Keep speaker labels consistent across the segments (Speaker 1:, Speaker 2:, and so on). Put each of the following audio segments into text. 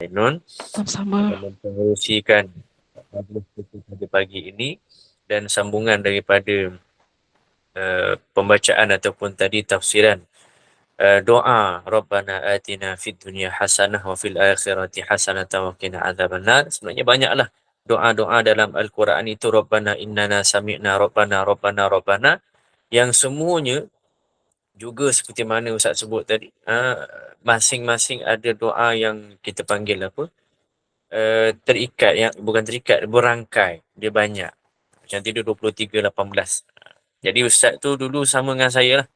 Speaker 1: Ainun
Speaker 2: Sama-sama.
Speaker 1: mempengerusikan majlis kita pada pagi ini dan sambungan daripada pembacaan ataupun tadi tafsiran doa Rabbana atina fid dunya hasanah wa fil akhirati hasanah wa qina adzabannar. Sebenarnya banyaklah doa-doa dalam Al-Quran itu, Rabbana innana sami'na Rabbana Rabbana Rabbana, yang semuanya juga seperti mana Ustaz sebut tadi, masing-masing ada doa yang kita panggil apa, terikat, yang bukan terikat, berangkai, dia banyak. Macam tu dia 23:18. Jadi ustaz tu dulu sama dengan saya lah.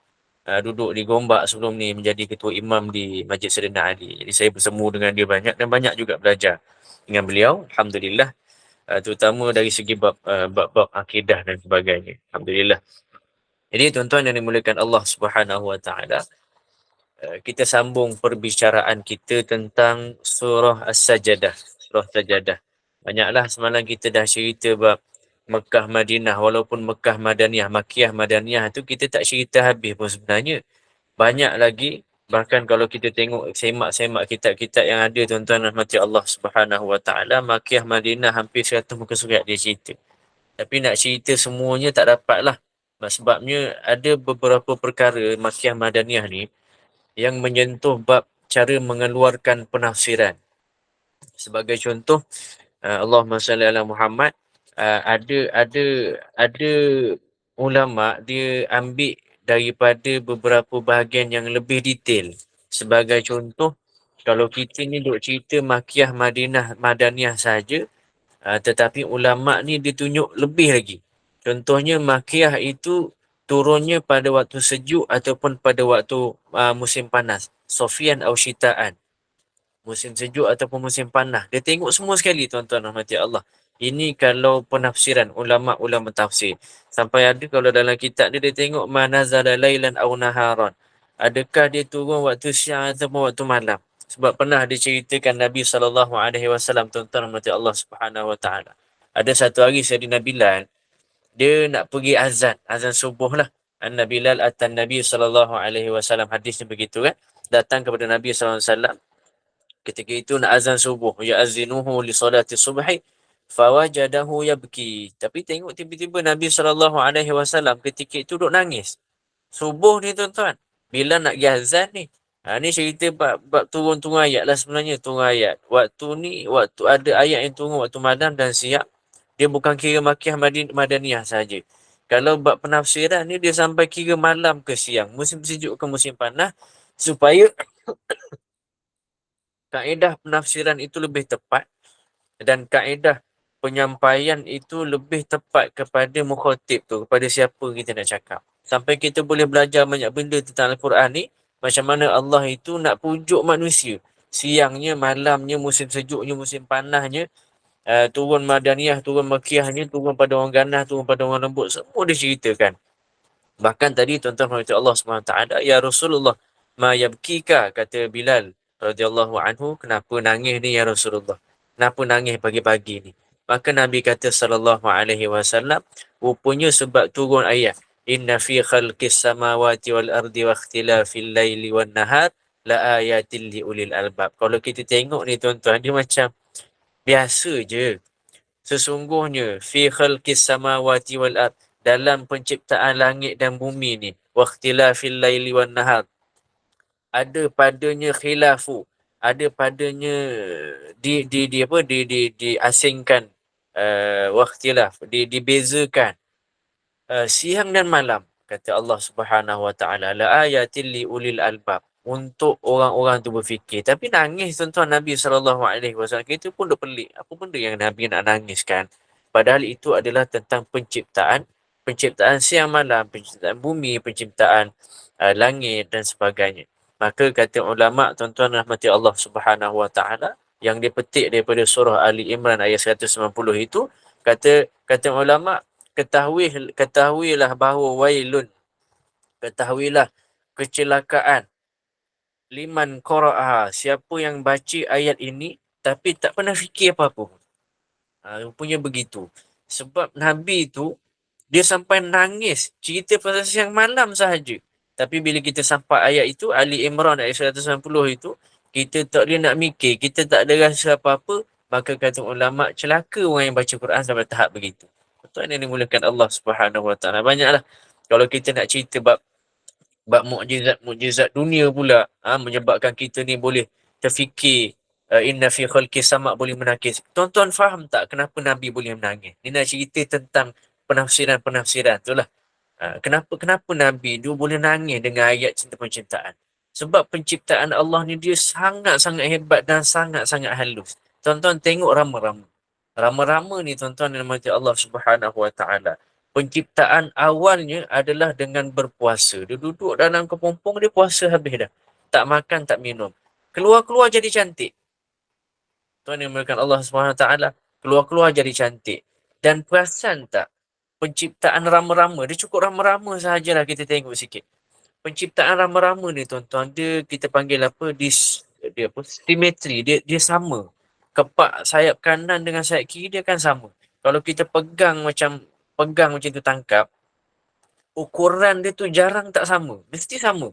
Speaker 1: Duduk di Gombak sebelum ni menjadi ketua imam di Masjid Saidina Ali. Jadi saya bersemu dengan dia banyak dan banyak juga belajar dengan beliau. Alhamdulillah. Terutama dari segi bab akidah dan sebagainya. Alhamdulillah. Jadi tuan-tuan yang dimuliakan Allah Subhanahu Wa Taala, kita sambung perbicaraan kita tentang surah As-Sajadah. Surah Sajadah. Banyaklah semalam kita dah cerita bab Mekah Madinah. Walaupun Mekah Madaniyah, Makiyah Madaniyah tu kita tak cerita habis pun sebenarnya. Banyak lagi. Bahkan kalau kita tengok, semak-semak kitab-kitab yang ada, tuan-tuan rahmati Allah Subhanahu Wa Taala, Makiyah Madinah hampir 100 muka surat dia cerita. Tapi nak cerita semuanya tak dapat lah. Sebabnya ada beberapa perkara Makiyah Madaniyah ni yang menyentuh bab cara mengeluarkan penafsiran. Sebagai contoh, Allahumma salli ala Muhammad, ada ulama dia ambil daripada beberapa bahagian yang lebih detail. Sebagai contoh, kalau kita ni duk cerita Makiyah Madinah Madaniyah saja, tetapi ulama ni dia tunjuk lebih lagi. Contohnya Makiyah itu turunnya pada waktu sejuk ataupun pada waktu musim panas. Sofian atau syitaan. Musim sejuk ataupun musim panas. Dia tengok semua sekali, tuan-tuan rahmati Allah. Ini kalau penafsiran ulama-ulama tafsir. Sampai ada kalau dalam kitab dia, dia tengok manazala lailan aw naharan. Adakah dia turun waktu siang ataupun waktu malam? Sebab pernah diceritakan Nabi SAW, tuan-tuan rahmati Allah Subhanahu Wa Taala. Ada satu hari Sayyidina Bilal, dia nak pergi azan subuh lah. Anna Bilal atan Nabi SAW, hadisnya begitu kan. Datang kepada Nabi SAW ketika itu nak azan subuh. Ya'azinuhu li salati subhi fawajadahu yabki. Tapi tengok tiba-tiba Nabi SAW ketika itu duduk nangis. Subuh ni tuan-tuan. Bila nak pergi azan ni. Ni cerita bab turun-turun ayat lah sebenarnya. Turun ayat. Waktu ni, waktu ada ayat yang turun waktu malam dan siap. Dia bukan kira Makiyah Madaniyah saja. Kalau bab penafsiran ni dia sampai kira malam ke siang. Musim sejuk ke musim panas. Supaya kaedah penafsiran itu lebih tepat dan kaedah penyampaian itu lebih tepat kepada mukhatib tu, kepada siapa kita nak cakap. Sampai kita boleh belajar banyak benda tentang Al-Quran ni, macam mana Allah itu nak pujuk manusia. Siangnya, malamnya, musim sejuknya, musim panahnya, turun Madaniyah, turun Makiyahnya, turun pada orang ganas, turun pada orang lembut, semua diceritakan. Bahkan tadi tuan-tuan Allah SWT, ya Rasulullah, ma yabkika, kata Bilal radhiyallahu anhu, kenapa nangis ni ya Rasulullah? Kenapa nangis pagi-pagi ni? Maka Nabi kata sallallahu alaihi wasallam, rupanya sebab turun ayat, inna fi khalqis samawati wal ardi wa ikhtilafil laili wan nahar la ayatil li ulil albab. Kalau kita tengok ni tuan-tuan, dia macam biasa je. Sesungguhnya fi khalqis samawati wal ard, dalam penciptaan langit dan bumi ni, wa ikhtilafil laili wan nahar, ada padanya khilafu, ada padanya di apa diasingkan, wa ikhtilaf, dibezakan siang dan malam, kata Allah Subhanahu Wa Taala, la ayatil li ulil albab, untuk orang-orang tu berfikir. Tapi nangis tuan-tuan Nabi SAW, kita pun dah pelik. Apa benda yang Nabi nak nangiskan? Padahal itu adalah tentang penciptaan siang malam, penciptaan bumi, penciptaan langit dan sebagainya. Maka kata ulama, tuan-tuan rahmati Allah Subhanahu Wa Taala, yang dipetik daripada surah Ali Imran ayat 190 itu, kata ulama, ketahuilah bahawa wailun, ketahuilah kecelakaan, liman qara'aha, siapa yang baca ayat ini tapi tak pernah fikir apa-apa. Rupanya begitu. Sebab Nabi tu dia sampai nangis cerita pasal siang malam sahaja. Tapi bila kita sampai ayat itu, Ali Imran ayat 190 itu, kita tak boleh nak mikir, kita tak ada rasa apa-apa, maka kata ulama, celaka orang yang baca Quran sampai tahap begitu. Tuan yang dimulakan Allah Subhanahu Wa Taala. Banyaklah kalau kita nak cerita bab mukjizat dunia pula, menyebabkan kita ni boleh terfikir, inna fi khalqis sama boleh menangis. Tuan-tuan faham tak kenapa Nabi boleh menangis? Ni nak cerita tentang penafsiran tu lah. Kenapa Nabi dia boleh nangis dengan ayat cinta penciptaan? Sebab penciptaan Allah ni dia sangat-sangat hebat dan sangat-sangat halus. Tuan-tuan tengok rama-rama. Rama-rama ni tuan-tuan yang dirahmati Allah Subhanahu Wa Taala. Penciptaan awalnya adalah dengan berpuasa. Dia duduk dalam kepompong, dia puasa habis dah. Tak makan, tak minum. Keluar-keluar jadi cantik. Tuan yang dimulakan Allah Subhanahu Wa Taala, keluar-keluar jadi cantik. Dan perasan tak? Penciptaan rama-rama, dia cukup rama-rama sahajalah kita tengok sikit. Penciptaan rama-rama ni tuan-tuan, dia kita panggil apa? Dia apa? Simetri, dia sama. Kepak sayap kanan dengan sayap kiri dia kan sama. Kalau kita pegang macam tu tangkap, ukuran dia tu jarang tak sama. Mesti sama.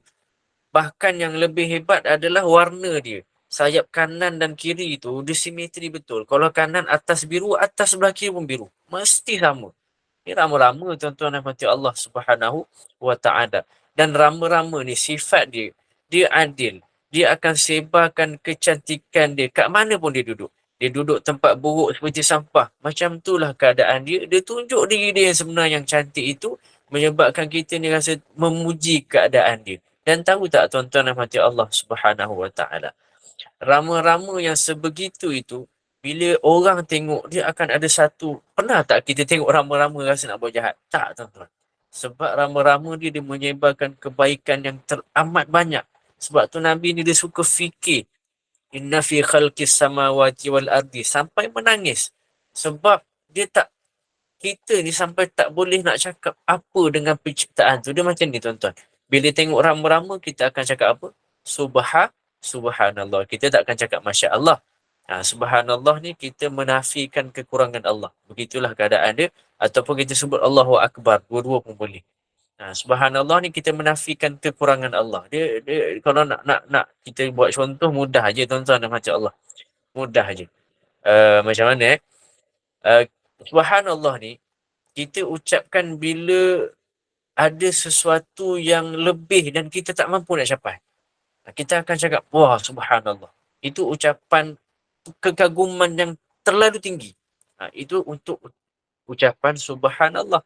Speaker 1: Bahkan yang lebih hebat adalah warna dia. Sayap kanan dan kiri tu dia simetri betul. Kalau kanan atas biru, atas sebelah kiri pun biru. Mesti sama. Ni rama-rama tuan-tuan dan puan Allah Subhanahu Wa Taala. Dan rama-rama ni sifat dia adil. Dia akan sebarkan kecantikan dia kat mana pun dia duduk. Dia duduk tempat buruk seperti sampah. Macam itulah keadaan dia. Dia tunjuk diri dia yang sebenar yang cantik itu, menyebabkan kita ni rasa memuji keadaan dia. Dan tahu tak tuan-tuan dan puan Allah Subhanahu Wa Taala, rama-rama yang sebegitu itu, bila orang tengok, dia akan ada satu, pernah tak kita tengok rama-rama rasa nak buat jahat? Tak tuan-tuan. Sebab rama-rama dia menyebarkan kebaikan yang teramat banyak. Sebab tu Nabi ni dia suka fikir, inna fi khalqis samawati wal ardi, sampai menangis. Sebab dia tak, kita ni sampai tak boleh nak cakap apa dengan penciptaan tu. Dia macam ni tuan-tuan. Bila tengok rama-rama, kita akan cakap apa? Subhanallah. Kita tak akan cakap Masya Allah. Subhanallah ni kita menafikan kekurangan Allah. Begitulah keadaan dia. Ataupun kita sebut Allahu Akbar. Dua-dua pun boleh. Subhanallah ni kita menafikan kekurangan Allah. Dia kalau nak kita buat contoh mudah aja tuan-tuan dan macam Allah. Mudah aja. Macam mana Subhanallah ni kita ucapkan bila ada sesuatu yang lebih dan kita tak mampu nak capai. Kita akan cakap, wah subhanallah. Itu ucapan kekaguman yang terlalu tinggi. Itu untuk ucapan subhanallah.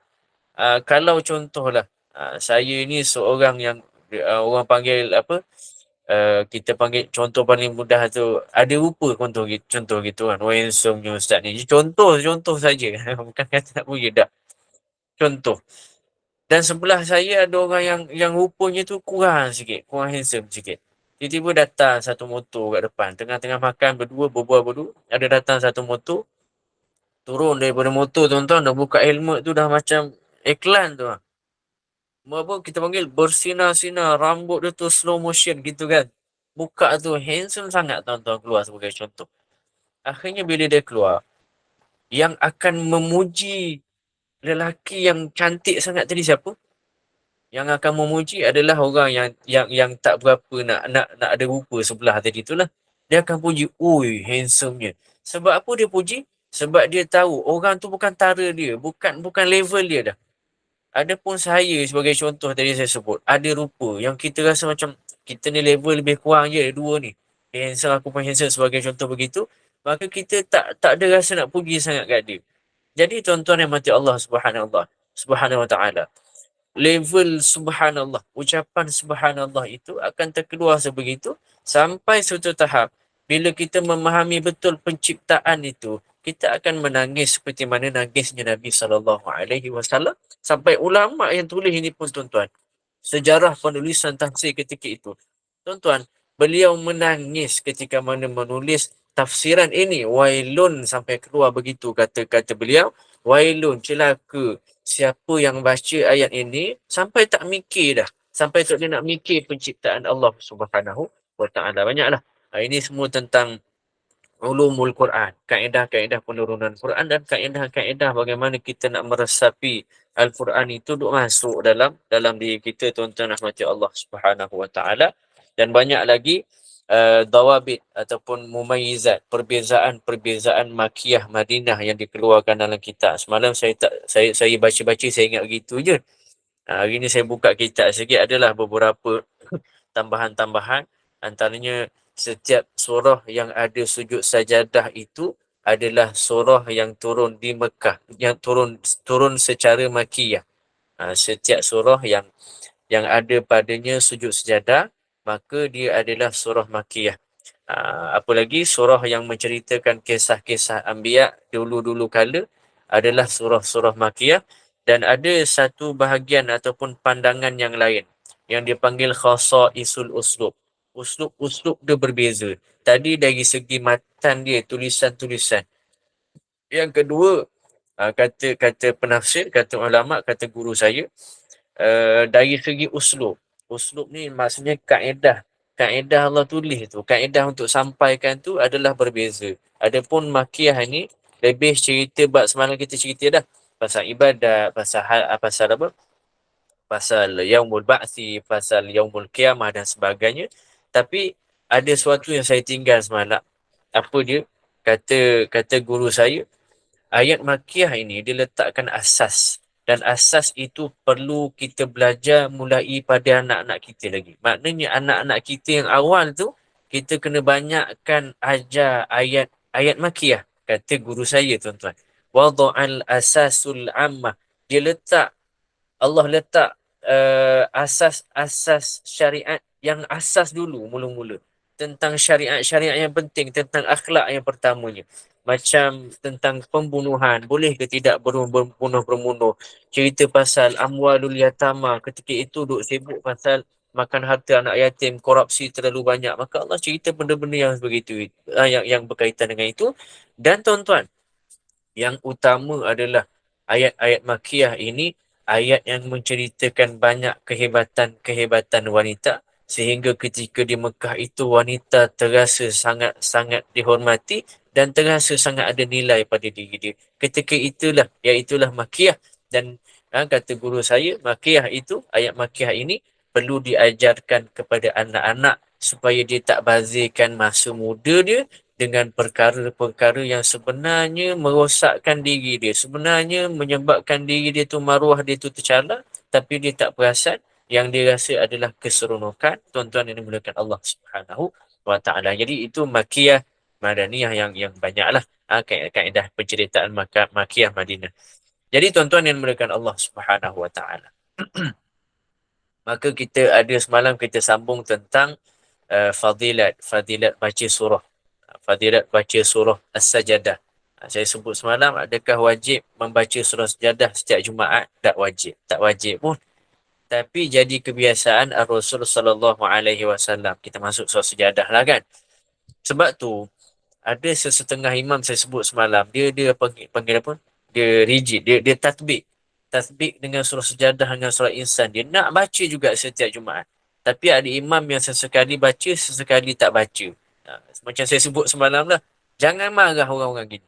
Speaker 1: Kalau contohlah, saya ni seorang yang orang panggil apa, kita panggil contoh paling mudah tu, ada rupa contoh gitu kan. Handsome ustaz ni. Contoh saja. Bukan kata nak puji dah. Contoh. Dan sebelah saya ada orang yang rupanya tu kurang handsome sikit. Tiba-tiba datang satu motor kat depan. Tengah-tengah makan berbual berdua. Ada datang satu motor. Turun daripada motor tuan-tuan, dah buka helmet tu dah macam iklan tu. Apa kita panggil bersinar-sinar. Rambut dia tu slow motion gitu kan. Buka tu handsome sangat tuan-tuan keluar sebagai contoh. Akhirnya bila dia keluar, yang akan memuji lelaki yang cantik sangat tadi siapa? Yang akan memuji adalah orang yang tak berapa nak ada rupa sebelah tadi itulah. Dia akan puji, ui handsome-nya. Sebab apa dia puji? Sebab dia tahu orang tu bukan tara dia, bukan level dia dah. Adapun saya sebagai contoh tadi saya sebut, ada rupa yang kita rasa macam kita ni level lebih kurang je dua ni. Handsome, aku pun handsome sebagai contoh begitu, maka kita tak ada rasa nak puji sangat kat dia. Jadi tuan-tuan yang mati Allah Subhanahu Wa Taala, level subhanallah, ucapan subhanallah itu akan terkeluar sebegitu sampai suatu tahap bila kita memahami betul penciptaan itu, kita akan menangis seperti mana nangisnya Nabi SAW. Sampai ulama yang tulis ini pun tuan-tuan, sejarah penulisan tafsir ketika itu, tuan-tuan, beliau menangis ketika mana menulis tafsiran ini. Wailun, sampai keluar begitu kata-kata beliau, wailun, celaka siapa yang baca ayat ini sampai tak mikir dah. Sampai tak dia nak mikir penciptaan Allah Subhanahu Wa Taala. Banyaklah. Ini semua tentang ulumul Quran, kaedah-kaedah penurunan Quran dan kaedah-kaedah bagaimana kita nak meresapi Al-Quran itu duk masuk dalam diri kita tuan-tuan rahmati Allah Subhanahu Wa Taala. Dan banyak lagi dawabit ataupun mumayyizat, perbezaan-perbezaan makiyah Madinah yang dikeluarkan dalam kitab. Semalam saya baca-baca, saya ingat begitu je. Hari ni saya buka kitab sikit, adalah beberapa tambahan-tambahan. Antaranya setiap surah yang ada sujud sajadah itu adalah surah yang turun di Mekah, yang turun secara makiyah. Setiap surah yang ada padanya sujud sejadah, maka dia adalah surah makiyah. Apa lagi, surah yang menceritakan kisah-kisah anbiya dulu-dulu kala adalah surah-surah makiyah. Dan ada satu bahagian ataupun pandangan yang lain yang dipanggil khasaisul uslub. Uslub dia berbeza. Tadi dari segi matan dia, tulisan-tulisan. Yang kedua, kata penafsir, kata ulama, kata guru saya, dari segi uslub. Uslub ni maksudnya kaedah Allah tulis tu, kaedah untuk sampaikan tu adalah berbeza. Adapun makiyah ni lebih cerita, bab semalam kita cerita dah, pasal ibadat, pasal apa? Pasal yaumul ba'si, pasal yaumul qiyamah dan sebagainya. Tapi ada sesuatu yang saya tinggal semalam. Apa dia? Kata guru saya, ayat makiyah ini diletakkan asas, dan asas itu perlu kita belajar mulai pada anak-anak kita lagi. Maknanya anak-anak kita yang awal tu, kita kena banyakkan ajar ayat makiyah. Kata guru saya, tuan-tuan, wada'al asasul ammah. Allah letak asas-asas syariat yang asas dulu mula-mula. Tentang syariat-syariat yang penting, tentang akhlak yang pertamanya. Macam tentang pembunuhan, boleh ke tidak berbunuh-bermunuh. Cerita pasal amwalul yatama, ketika itu duk sibuk pasal makan harta anak yatim, korupsi terlalu banyak. Maka Allah cerita benda-benda yang begitu, yang berkaitan dengan itu. Dan tuan-tuan, yang utama adalah ayat-ayat makiyah ini, ayat yang menceritakan banyak kehebatan-kehebatan wanita, sehingga ketika di Mekah itu wanita terasa sangat-sangat dihormati dan terasa sangat ada nilai pada diri dia. Ketika itulah, iaitulah makiyah. Dan kata guru saya, makiyah itu, ayat makiyah ini perlu diajarkan kepada anak-anak supaya dia tak bazirkan masa muda dia dengan perkara-perkara yang sebenarnya merosakkan diri dia. Sebenarnya menyebabkan diri dia tu, maruah dia tu tercalar, tapi dia tak perasan. Yang dia rasa adalah keseronokan. Tuan-tuan yang dimulakan Allah Subhanahu wa ta'ala. Jadi itu makiyah Madaniyah yang banyaklah. Kaedah penceritaan makiyah Madinah. Jadi tuan-tuan yang dimulakan Allah Subhanahu wa ta'ala. Maka kita ada semalam kita sambung tentang fadilat baca surah. Fadilat baca surah As-Sajadah. Saya sebut semalam, adakah wajib membaca surah Sajadah setiap Jumaat? Tak wajib. Tak wajib pun. Tapi jadi kebiasaan Rasul sallallahu alaihi wasallam. Kita masuk surah Sajadah lah kan. Sebab tu ada sesetengah imam saya sebut semalam, dia panggil apa? Dia rigid, dia tatbik dengan surah Sajadah dengan surah Insan. Dia nak baca juga setiap Jumaat. Tapi ada imam yang sesekali baca, sesekali tak baca. Macam saya sebut semalam lah, jangan marah orang-orang gini.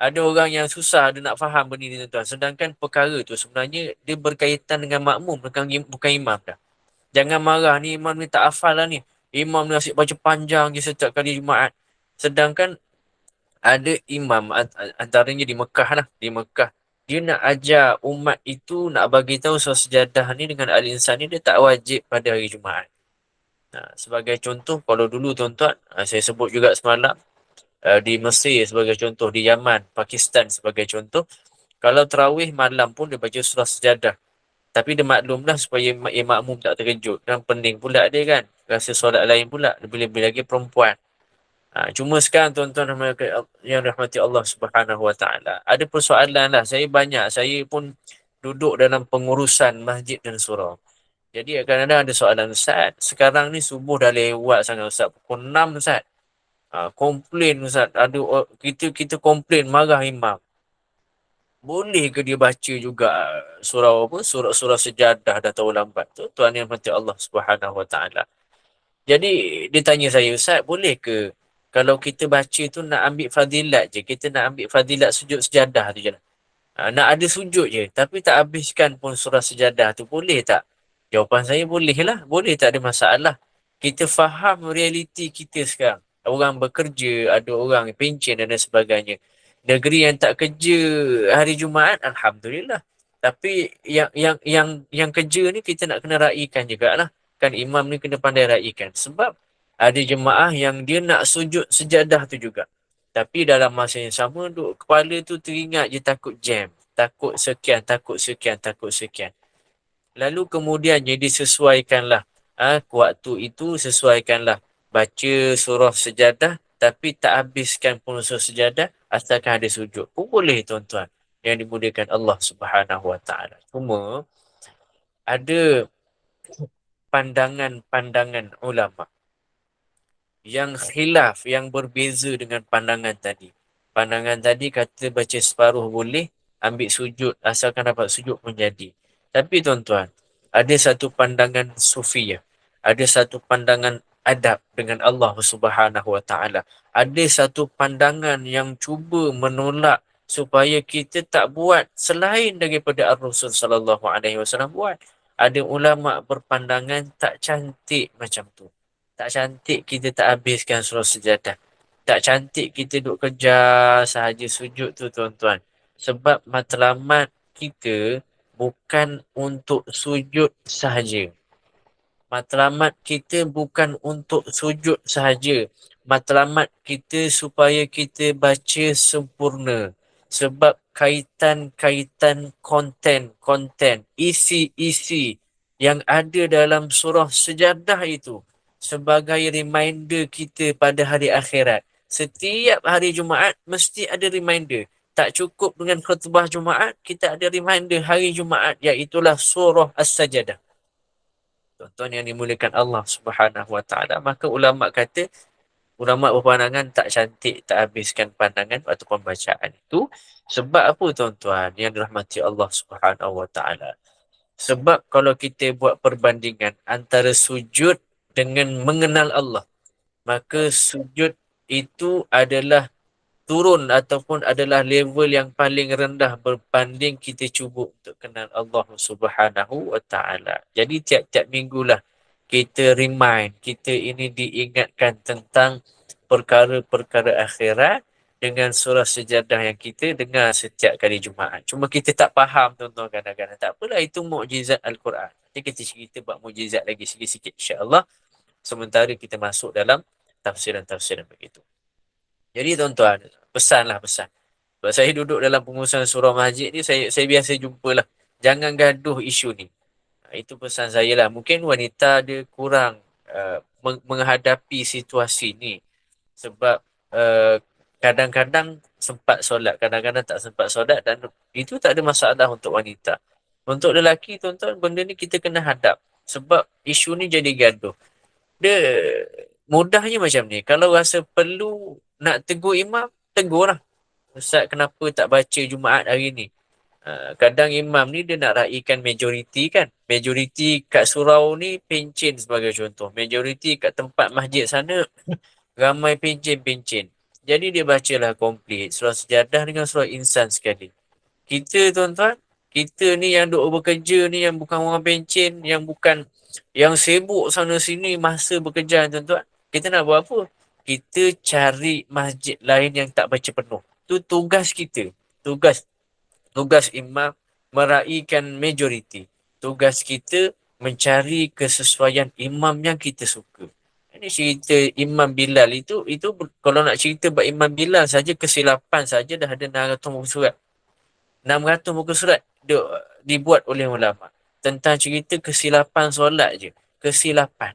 Speaker 1: Ada orang yang susah ada nak faham benda ni, tuan-tuan. Sedangkan perkara tu sebenarnya dia berkaitan dengan makmum, bukan imam dah. Jangan marah, ni imam ni tak hafal lah ni. Imam ni asyik baca panjang je setiap kali Jumaat. Sedangkan ada imam antaranya di Mekah lah. Di Mekah, dia nak ajar umat itu, nak bagi tahu surah Sajadah ni dengan Al-Insan ni, dia tak wajib pada hari Jumaat. Sebagai contoh, kalau dulu tuan-tuan, saya sebut juga semalam, di Mesir sebagai contoh, di Yaman, Pakistan sebagai contoh, kalau tarawih malam pun dia baca surah Sajadah. Tapi dia maklumlah supaya makmum tak terkejut. Kan pening pula dia kan. Rasa solat lain pula. Lebih-lebih lagi perempuan. Cuma sekarang tuan-tuan yang rahmati Allah Subhanahu Wa Taala, ada persoalan lah. Saya pun duduk dalam pengurusan masjid dan surau. Jadi kadang-kadang ada soalan, Ustaz, sekarang ni subuh dah lewat sangat Ustaz. Pukul 6 Ustaz. Komplain Ustaz. Kita komplain, marah imam. Boleh ke dia baca juga surah Sajadah dah tahu lambat tu? Tuan yang rahmati Allah Subhanahu Wa Taala. Jadi dia tanya saya, Ustaz, boleh ke kalau kita baca tu nak ambil fadilat je, kita nak ambil fadilat sujud sejadah tu je lah. Nak ada sujud je, tapi tak habiskan pun surah Sajadah tu, boleh tak? Jawapan saya, boleh lah. Boleh, tak ada masalah. Kita faham realiti kita sekarang. Orang bekerja, ada orang pencen dan sebagainya. Negeri yang tak kerja hari Jumaat, alhamdulillah. Tapi yang kerja ni kita nak kena raikan jugalah. Kan imam ni kena pandai raikan. Sebab ada jemaah yang dia nak sujud sejadah tu juga. Tapi dalam masa yang sama, duk kepala tu teringat je takut jam. Takut sekian, takut sekian, takut sekian. Lalu kemudiannya disesuaikanlah. Waktu itu sesuaikanlah. Baca surah sejadah tapi tak habiskan pun surah sejadah asalkan ada sujud. Pun boleh tuan-tuan. Yang dimuliakan Allah Subhanahu Wa Taala. Cuma ada pandangan-pandangan ulama yang khilaf, yang berbeza dengan pandangan tadi. Pandangan tadi kata baca separuh boleh, ambil sujud, asalkan dapat sujud pun jadi. Tapi tuan-tuan, ada satu pandangan sufiyah, ada satu pandangan adab dengan Allah Subhanahu Wa Taala. Ada satu pandangan yang cuba menolak supaya kita tak buat selain daripada Ar-Rasul sallallahu alaihi wasallam buat. Ada ulama berpandangan tak cantik macam tu. Tak cantik kita tak habiskan surah sejadah. Tak cantik kita duk kejar sahaja sujud tu tuan-tuan. Sebab matlamat kita bukan untuk sujud sahaja. Matlamat kita bukan untuk sujud sahaja. Matlamat kita supaya kita baca sempurna. Sebab kaitan-kaitan konten, isi-isi yang ada dalam surah sejadah itu sebagai reminder kita pada hari akhirat. Setiap hari Jumaat mesti ada reminder. Tak cukup dengan khutbah Jumaat, kita ada reminder hari Jumaat, iaitulah surah As-Sajadah. Tuan-tuan yang dimuliakan Allah Subhanahu Wa Taala, maka ulama kata, ulama berpandangan tak cantik, tak habiskan pandangan ataupun bacaan itu. Sebab apa tuan-tuan yang dirahmati Allah Subhanahu Wa Taala? Sebab kalau kita buat perbandingan antara sujud dengan mengenal Allah, maka sujud itu adalah turun ataupun adalah level yang paling rendah berbanding kita cuba untuk kenal Allah Subhanahu Wa Taala. Jadi tiap-tiap minggulah kita remind, kita ini diingatkan tentang perkara-perkara akhirat dengan surah sejadah yang kita dengar setiap kali Jumaat. Cuma kita tak faham tuan-tuan kadang-kadang. Tak apalah, itu mukjizat Al-Quran. Nanti kita cerita buat mukjizat lagi sikit-sikit insya-Allah. Sementara kita masuk dalam tafsiran-tafsiran begitu. Jadi tuan-tuan, pesan. Sebab saya duduk dalam pengurusan surah masjid ni, saya biasa jumpalah. Jangan gaduh isu ni. Itu pesan saya lah. Mungkin wanita dia kurang menghadapi situasi ni. Sebab kadang-kadang sempat solat, kadang-kadang tak sempat solat, dan itu tak ada masalah untuk wanita. Untuk lelaki, tuan-tuan, benda ni kita kena hadap. Sebab isu ni jadi gaduh. Dia mudahnya macam ni. Kalau rasa perlu nak tegur imam, tegur lah. Ustaz, kenapa tak baca Jumaat hari ni? Kadang imam ni dia nak raikan majoriti kan. Majoriti kat surau ni pencen sebagai contoh. Majoriti kat tempat masjid sana ramai pencen. Jadi dia bacalah komplit surah sejadah dengan surah insan sekali. Kita tuan-tuan, kita ni yang duk bekerja ni, yang bukan orang pencen, yang bukan, yang sibuk sana sini masa bekerja tuan-tuan. Kita nak buat apa? Kita cari masjid lain yang tak baca penuh. Itu tugas kita. Tugas imam meraikan majoriti. Tugas kita mencari kesesuaian imam yang kita suka. Ini cerita Imam Bilal itu kalau nak cerita buat Imam Bilal saja, kesilapan saja dah ada 600 muka surat. 600 muka surat dibuat oleh ulama tentang cerita kesilapan solat je. Kesilapan.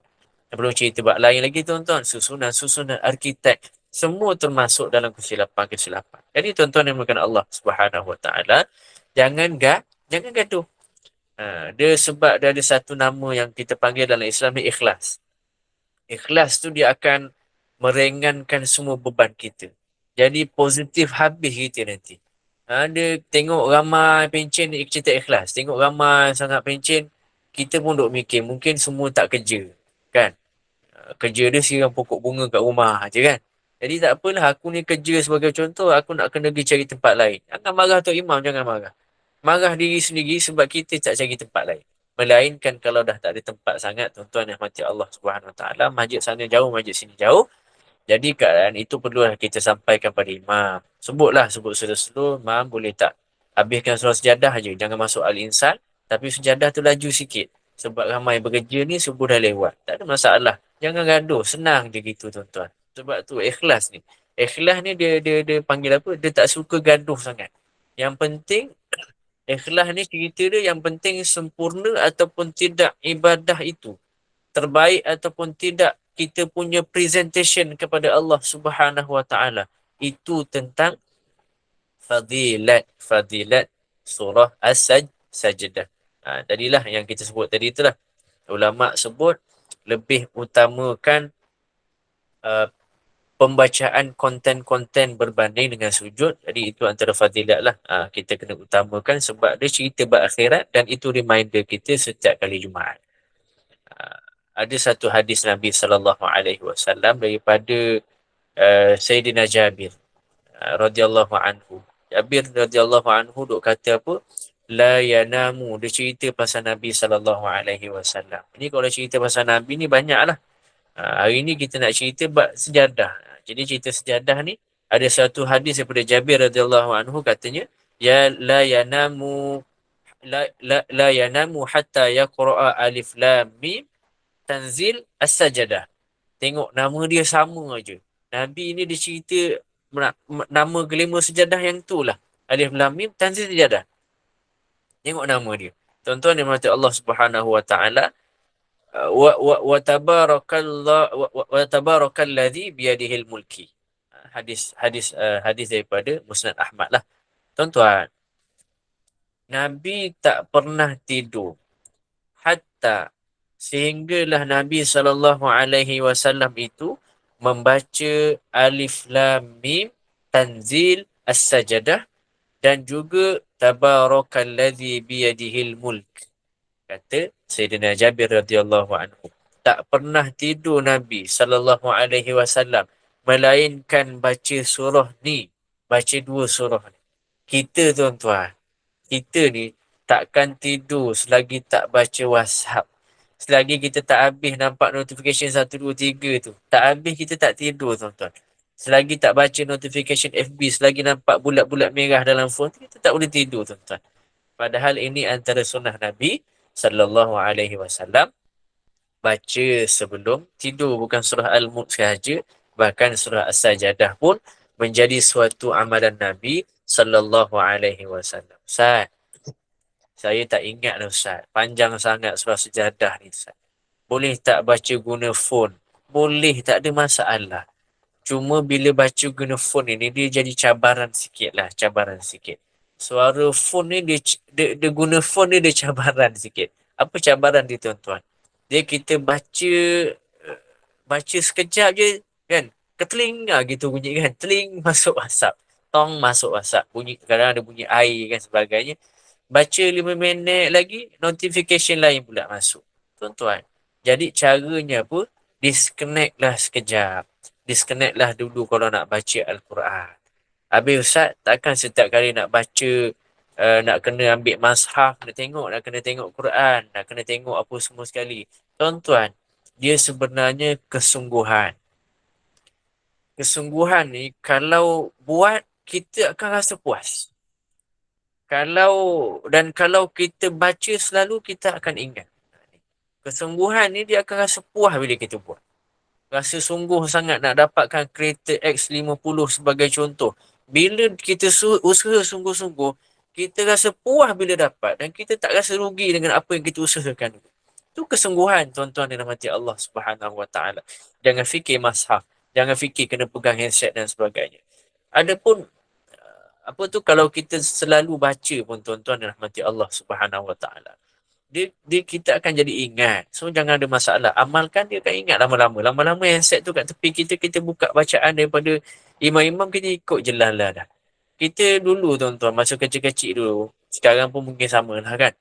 Speaker 1: Belum cerita buat lain lagi tuan-tuan. Susunan arkitek. Semua termasuk dalam kesilapan. Jadi tuan-tuan yang dimuliakan Allah Subhanahu Wa Taala, jangan gaduh. Dia sebab dia ada satu nama yang kita panggil dalam Islam ni ikhlas. Ikhlas tu dia akan meringankan semua beban kita. Jadi positif habis kita nanti. Dia tengok ramai pencen kita tak ikhlas. Tengok ramai sangat pencen, kita pun duk mikir mungkin semua tak kerja. Kan? Kerja dia siram pokok bunga kat rumah je kan. Jadi tak apalah, aku ni kerja sebagai contoh, aku nak kena pergi cari tempat lain. Jangan marah Tok Imam, jangan marah. Marah diri sendiri sebab kita tak cari tempat lain. Melainkan kalau dah tak ada tempat sangat, tuan-tuan yang mati Allah Subhanahu Wa Taala, masjid sana jauh, masjid sini jauh. Jadi keadaan itu perlulah kita sampaikan pada imam. Sebut slow-slow, imam boleh tak habiskan surah sejadah aja, jangan masuk al-insan, tapi sejadah tu laju sikit. Sebab ramai bekerja ni subuh dah lewat. Tak ada masalah. Jangan gaduh, senang je gitu tuan-tuan. Sebab tu ikhlas ni. Ikhlas ni dia panggil apa? Dia tak suka gaduh sangat. Yang penting ikhlas ni cerita dia yang penting sempurna ataupun tidak ibadah itu terbaik ataupun tidak kita punya presentation kepada Allah Subhanahu Wa Taala. Itu tentang fadilat surah As-Sajdah. Tadilah yang kita sebut tadi itulah. Ulama sebut lebih utamakan uh, pembacaan konten-konten berbanding dengan sujud. Jadi itu antara fadilat lah. Kita kena utamakan sebab dia cerita berakhirat dan itu reminder kita setiap kali Jumaat. Uh, ada satu hadis Nabi SAW daripada Sayyidina Jabir radhiyallahu anhu. Jabir radhiyallahu anhu duk kata apa? La yanamu. Dia cerita pasal Nabi SAW. Ini kalau cerita pasal Nabi ni banyaklah. Hari ni kita nak cerita bab sejadah. Jadi cerita sejadah ni ada satu hadis daripada Jabir radhiyallahu anhu katanya, ya la yanamu hatta yaqra'a alif lam mim tanzil as-sajdah. Tengok nama dia sama aja. Nabi ni dia cerita nama kelima sejadah yang tu lah. Alif lam mim tanzil sejadah. Tengok nama dia. Tuan-tuan yang mati Allah Subhanahu Wa Taala, wa tabarakalladzi biyadihil mulki. Hadis daripada Musnad Ahmad lah. Tuan-tuan, Nabi tak pernah tidur hatta sehinggalah Nabi SAW itu membaca Alif Lam Mim Tanzil As-Sajdah dan juga Tabarakalladzi biyadihil mulk. Kata Sayyidina Jabir radhiyallahu anhu, tak pernah tidur Nabi SAW melainkan baca surah ni, baca dua surah ni. Kita tuan-tuan, kita ni takkan tidur selagi tak baca WhatsApp. Selagi kita tak habis nampak notification 1, 2, 3 tu. Tak habis kita tak tidur tuan-tuan. Selagi tak baca notification FB, selagi nampak bulat-bulat merah dalam phone, kita tak boleh tidur tuan-tuan. Padahal ini antara sunnah Nabi SAW. Baca sebelum tidur, bukan surah Al-Mulk sahaja, bahkan surah As-Sajdah pun menjadi suatu amalan Nabi SAW. Ustaz, saya tak ingat lah Ustaz. Panjang sangat surah Sejadah ni Ustaz. Boleh tak baca guna phone? Boleh, tak ada masalah. Cuma bila baca guna phone ni, dia jadi cabaran sikit lah. Cabaran sikit. Suara phone ni, dia guna phone ni, dia cabaran sikit. Apa cabaran dia tuan-tuan? Dia kita baca sekejap je kan. Keteling lah gitu bunyi kan. Teling masuk WhatsApp. Tong masuk WhatsApp. Bunyi, kadang ada bunyi air kan sebagainya. Baca 5 minit lagi, notification lain pula masuk. Tuan-tuan, jadi caranya apa? Disconnect lah sekejap. Disconnect lah dulu kalau nak baca Al-Quran. Habis Ustaz, takkan setiap kali nak baca, nak kena ambil mazhab, nak kena tengok Quran, nak kena tengok apa semua sekali. Tuan-tuan, dia sebenarnya kesungguhan. Kesungguhan ni, kalau buat, kita akan rasa puas. Kalau kita baca selalu, kita akan ingat. Kesungguhan ni dia akan rasa puas bila kita buat. Rasa sungguh sangat nak dapatkan kereta X50 sebagai contoh. Bila kita usaha sungguh-sungguh, kita rasa puas bila dapat dan kita tak rasa rugi dengan apa yang kita usahakan. Itu kesungguhan tuan-tuan yang dirahmati Allah Subhanahu Wa Taala. Jangan fikir mazhab, jangan fikir kena pegang handset dan sebagainya. Adapun apa tu kalau kita selalu baca pun tuan-tuan dan rahmati Allah Subhanahu Wa Taala, dia kita akan jadi ingat. So jangan ada masalah. Amalkan, dia akan ingat lama-lama. Lama-lama handset tu kat tepi kita buka bacaan daripada imam-imam, kita ikut je lah dah. Kita dulu tuan-tuan, masa kecil-kecil dulu, sekarang pun mungkin sama lah kan.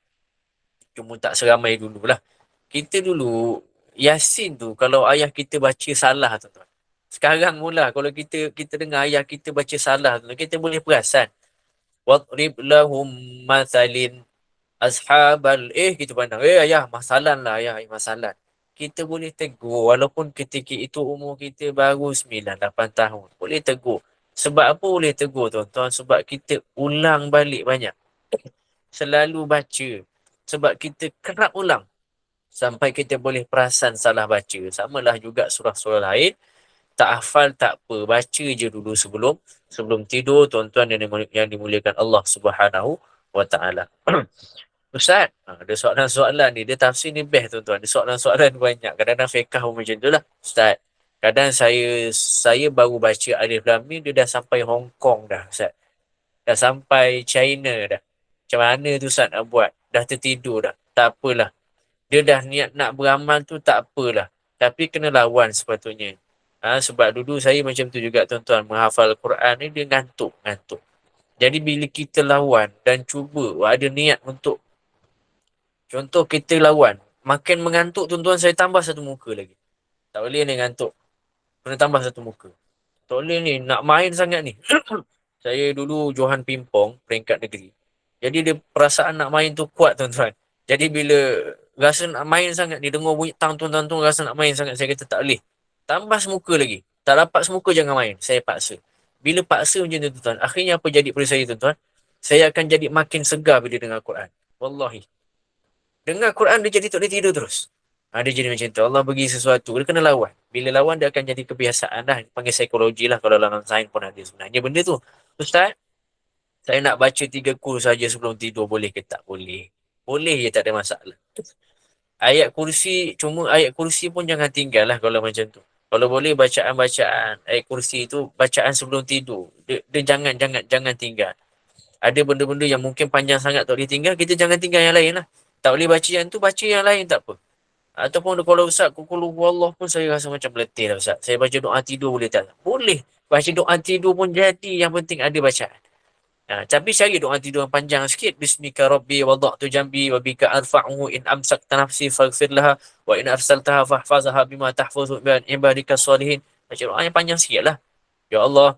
Speaker 1: Cuma tak seramai dulu lah. Kita dulu, Yasin tu, kalau ayah kita baca salah tuan-tuan. Sekarang mula, kalau kita dengar ayah kita baca salah tuan-tuan, kita boleh perasan. Wadrib lahum mathalin Ashabal kita pandang, ayah masalah lah ayah, masalah. Kita boleh tegur walaupun ketika itu umur kita baru 9 8 tahun. Boleh tegur. Sebab apa boleh tegur tuan-tuan? Sebab kita ulang balik banyak. Selalu baca. Sebab kita kerap ulang sampai kita boleh perasan salah baca. Samalah juga surah-surah lain. Tak hafal tak apa, baca je dulu sebelum tidur tuan-tuan yang dimuliakan Allah Subhanahu wa taala. Ustaz, ada soalan-soalan ni. Dia tafsir ni best tuan-tuan. Ada soalan-soalan banyak. Kadang-kadang fiqah pun macam tu lah. Ustaz, kadang saya baru baca Alif Lam Mim, dia dah sampai Hong Kong dah, Ustaz. Dah sampai China dah. Macam mana tu Ustaz nak buat? Dah tertidur dah. Tak apalah. Dia dah niat nak beramal tu tak apalah. Tapi kena lawan sepatutnya. Sebab dulu saya macam tu juga tuan-tuan. Menghafal Quran ni dia ngantuk. Jadi bila kita lawan dan cuba ada niat untuk, contoh kita lawan, makin mengantuk tuan-tuan, saya tambah satu muka lagi. Tak boleh ni ngantuk. Kena tambah satu muka. Tak boleh ni, nak main sangat ni. Saya dulu Johan Pimpong, peringkat negeri. Jadi dia perasaan nak main tu kuat tuan-tuan. Jadi bila rasa nak main sangat, dia dengar bunyi tang tuan-tuan, rasa nak main sangat, saya kata tak boleh. Tambah semuka lagi. Tak dapat semuka jangan main. Saya paksa. Bila paksa macam tu tuan-tuan, akhirnya apa jadi pada saya tuan-tuan? Saya akan jadi makin segar bila dengar Quran. Wallahi. Dengar Quran dia jadi tak boleh tidur terus. Dia jadi macam tu. Allah bagi sesuatu. Dia kena lawan. Bila lawan dia akan jadi kebiasaan dah. Panggil psikologi lah kalau dalam sains pun ada sebenarnya benda tu. Ustaz, saya nak baca 3 kurs saja sebelum tidur. Boleh ke tak? Boleh. Boleh je, tak ada masalah. Ayat kursi pun jangan tinggal lah kalau macam tu. Kalau boleh bacaan-bacaan ayat kursi tu, bacaan sebelum tidur. Dia jangan tinggal. Ada benda-benda yang mungkin panjang sangat tak boleh tinggal, kita jangan tinggal yang lain lah. Tak boleh baca yang tu, baca yang lain tak apa. Ataupun kalau Ustaz, Qul huwallah pun saya rasa macam letih lah Ustaz. Saya baca doa tidur boleh tak? Boleh. Baca doa tidur pun jadi, yang penting ada bacaan. Tapi cari doa tidur yang panjang sikit. Bismika Rabbi wada'tu jambi wa bika arfa'uhu in amsakta nafsi faghfir laha wa in arsaltaha fahfazaha bima tahfazu min ibadika salihin. Baca doa yang panjang sikit lah. Ya Allah,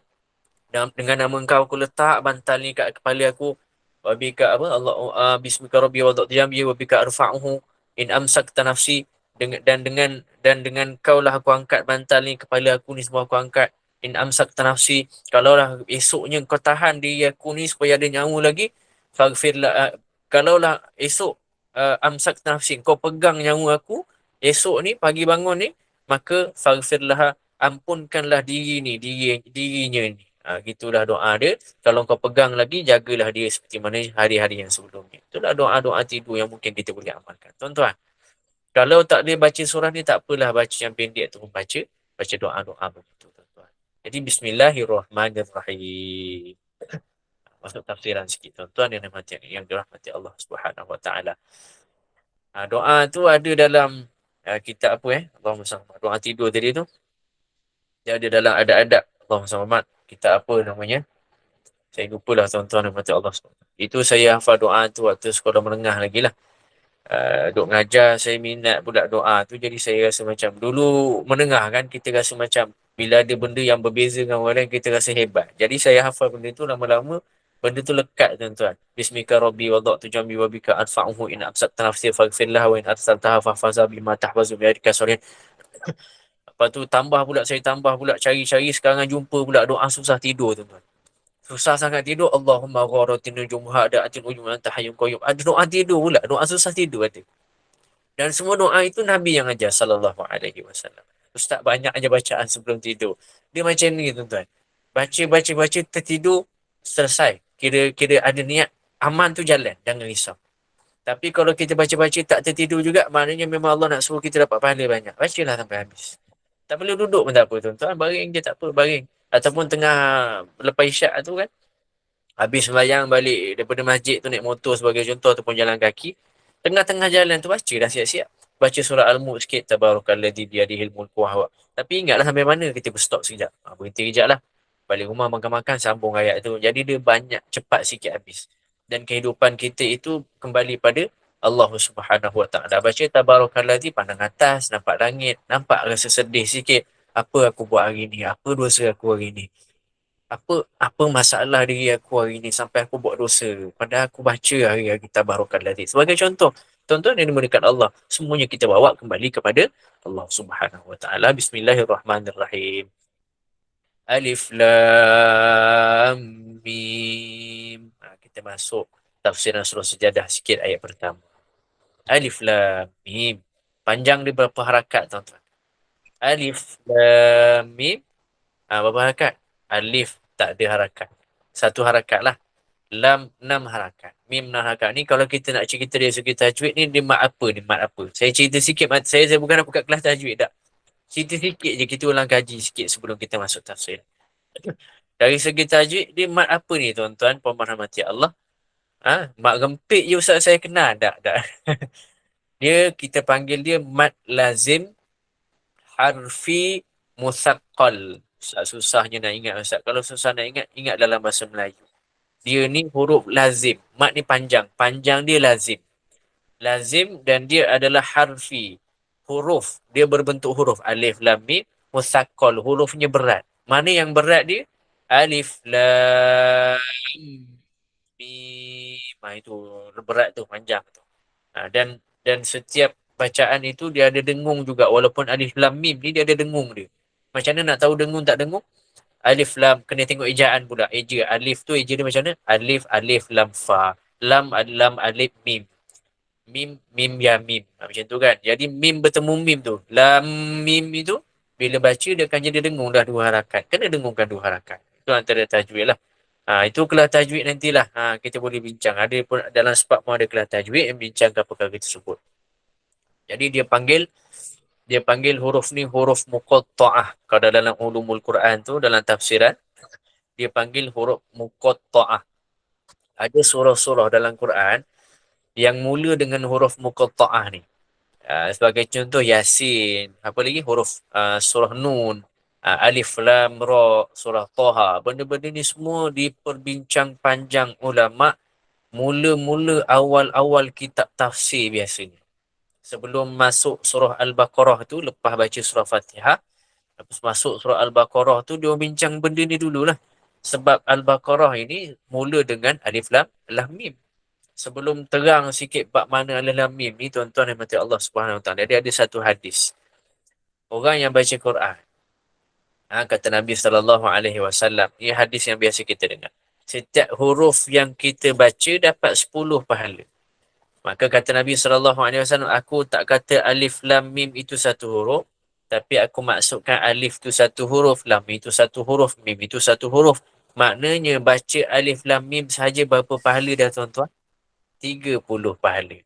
Speaker 1: dengan nama Engkau aku letak bantal ni kat kepala aku. Wa bika bismika Rabbi wada'tu jambi wa bika arfa'uhu in amsakta nafsi, dan dengan Kau lah aku angkat bantal ni, kepala aku ni semua aku angkat. In amsakta nafsi, kalaulah esoknya kau tahan diri aku ni supaya ada nyawa lagi, faghfirlah, kalaulah esok amsakta nafsi, kau pegang nyawa aku esok ni, pagi bangun ni, maka faghfirlah, ampunkanlah dirinya ni. Gitulah doa dia. Kalau kau pegang lagi, jagalah dia seperti mana hari-hari yang sebelumnya. Itulah doa-doa tidur yang mungkin kita boleh amalkan tuan-tuan. Kalau tak boleh baca surah ni, tak apalah, baca yang pendek tu pun baca doa-doa begitu tuan-tuan. Jadi bismillahirrahmanirrahim. Masuk tafsiran sikit tuan-tuan yang dirahmati Allah Subhanahu wa taala. Doa tu ada dalam kitab apa Allahumma salli. Doa tidur tadi tu dia ada dalam adab-adab Allahumma salli. Kitab apa namanya? Saya lupalah tuan-tuan dirahmati Allah. Itu saya hafal doa tu waktu sekolah menengah lagi lah. Duk ngajar, saya minat pula doa tu. Jadi saya rasa macam dulu menengah kan, kita rasa macam bila ada benda yang berbeza dengan orang lain, kita rasa hebat. Jadi saya hafal benda tu, lama-lama benda tu lekat tuan-tuan. Bismika Rabbi wada'tu jambi wa bika adfa'uhu in absaqta nafsi faghfirlah wa in arsaltaha fahfaza bima tahfazu bi'adika salihin. Lepas tu saya tambah pula cari-cari, sekarang jumpa pula doa susah tidur tuan-tuan. Susah sangat tidur. Allahumma gharatin nujumha da'atin ujum anta hayyun qayyum. Ada doa tidur pula. Doa susah tidur ada. Dan semua doa itu Nabi yang ajar sallallahu alaihi wasallam. Ustaz banyak aja bacaan sebelum tidur. Dia macam ni tuan-tuan. Baca tertidur, selesai. Kira ada niat, aman tu jalan. Jangan risau. Tapi kalau kita baca-baca tak tertidur juga, maknanya memang Allah nak suruh kita dapat pahala banyak. Bacalah sampai habis. Tak perlu duduk pun tak apa tuan-tuan. Baring je tak apa, baring. Ataupun tengah lepas isyak tu kan, habis sembahyang balik daripada masjid tu, naik motor sebagai contoh ataupun jalan kaki, tengah-tengah jalan tu baca dah siap-siap. Baca surah Al-Mulk sikit, tabarakalladzi biyadihil mulku wa huwa. Tapi ingatlah sampai mana, kita berstop sekejap. Berhenti kejap lah. Balik rumah makan-makan, sambung ayat tu. Jadi dia banyak cepat sikit habis. Dan kehidupan kita itu kembali pada Allah Subhanahu wa taala. Baca tabarakalladzi, pandang atas, nampak langit, nampak rasa sedih sikit. Apa aku buat hari ni? Apa dosa aku hari ni? apa masalah diri aku hari ni sampai aku buat dosa. Padahal aku baca hari-hari tabarakal ladzi. Sebagai contoh, tuan-tuan yang dimulakan Allah, semuanya kita bawa kembali kepada Allah Subhanahu Wa Taala. Bismillahirrahmanirrahim. Alif Lam Mim. Kita masuk tafsiran surah Sejadah sikit ayat pertama. Alif Lam Mim. Panjang dia berapa harakat, tuan-tuan? Alif Lam Mim. Berapa harakat? Alif tak ada harakat. Satu harakat lah. Lam 6 harakat. Mim 6 harakat. Ni kalau kita nak cerita dari segi tajwid ni, dia mat apa? Dia mat apa? Saya cerita sikit. Saya bukan nak buka kelas tajwid tak. Cerita sikit je. Kita ulang kaji sikit sebelum kita masuk tafsir. Dari segi tajwid, dia mat apa ni tuan-tuan? Puan-puan rahmati Allah. Mat rempit je ustaz saya kenal. Tak. Dia, kita panggil dia mat lazim harfi musaqqal. Susahnya nak ingat ustaz. Kalau susah nak ingat, ingat dalam bahasa Melayu. Dia ni huruf lazim. Mat ni panjang. Panjang dia lazim. Lazim dan dia adalah harfi. Huruf. Dia berbentuk huruf. Alif, lam, mim. Musaqqal. Hurufnya berat. Mana yang berat dia? Alif, lam, mim. Itu berat tu. Panjang tu. Dan setiap bacaan itu dia ada dengung juga. Walaupun alif, lam, mim ni dia ada dengung dia. Macam mana nak tahu dengung tak dengung? Alif lam, kena tengok ejaan pula. Eja alif tu eja dia macam mana? Alif alif lam fa. Lam alif mim. Mim ya mim. Macam tu kan. Jadi mim bertemu mim tu. Lam mim itu bila baca dia akan jadi dengung dah dua harakat. Kena dengungkan dua harakat. Itu antara tajwid lah. Itu kelas tajwid nantilah. Kita boleh bincang. Ada pun dalam sebab pun ada kelas tajwid yang bincangkan perkara tersebut. Jadi dia panggil huruf ni huruf muqatta'ah. Kalau dalam ulumul Quran tu, dalam tafsiran, dia panggil huruf muqatta'ah. Ada surah-surah dalam Quran yang mula dengan huruf muqatta'ah ni. Sebagai contoh Yasin, apa lagi huruf surah Nun, Alif Lam Ra, surah Taha. Benda-benda ni semua diperbincang panjang ulama mula-mula awal-awal kitab tafsir biasanya. Sebelum masuk surah Al-Baqarah tu, lepas baca surah Fatihah, lepas masuk surah Al-Baqarah tu, dia bincang benda ni dululah. Sebab Al-Baqarah ini mula dengan Alif Lam, Lam Mim. Sebelum terang sikit bab mana Alif Lam Mim ni, tuan-tuan yang mati Allah Subhanahu Wa Taala. Dia ada satu hadis. Orang yang baca Quran, kata Nabi SAW, ini hadis yang biasa kita dengar. Setiap huruf yang kita baca dapat 10 pahala. Maka kata Nabi SAW, aku tak kata alif lam mim itu satu huruf, tapi aku maksudkan alif itu satu huruf, lam itu satu huruf, mim itu satu huruf. Maknanya baca alif lam mim sahaja berapa pahala dah tuan-tuan? 30 pahala.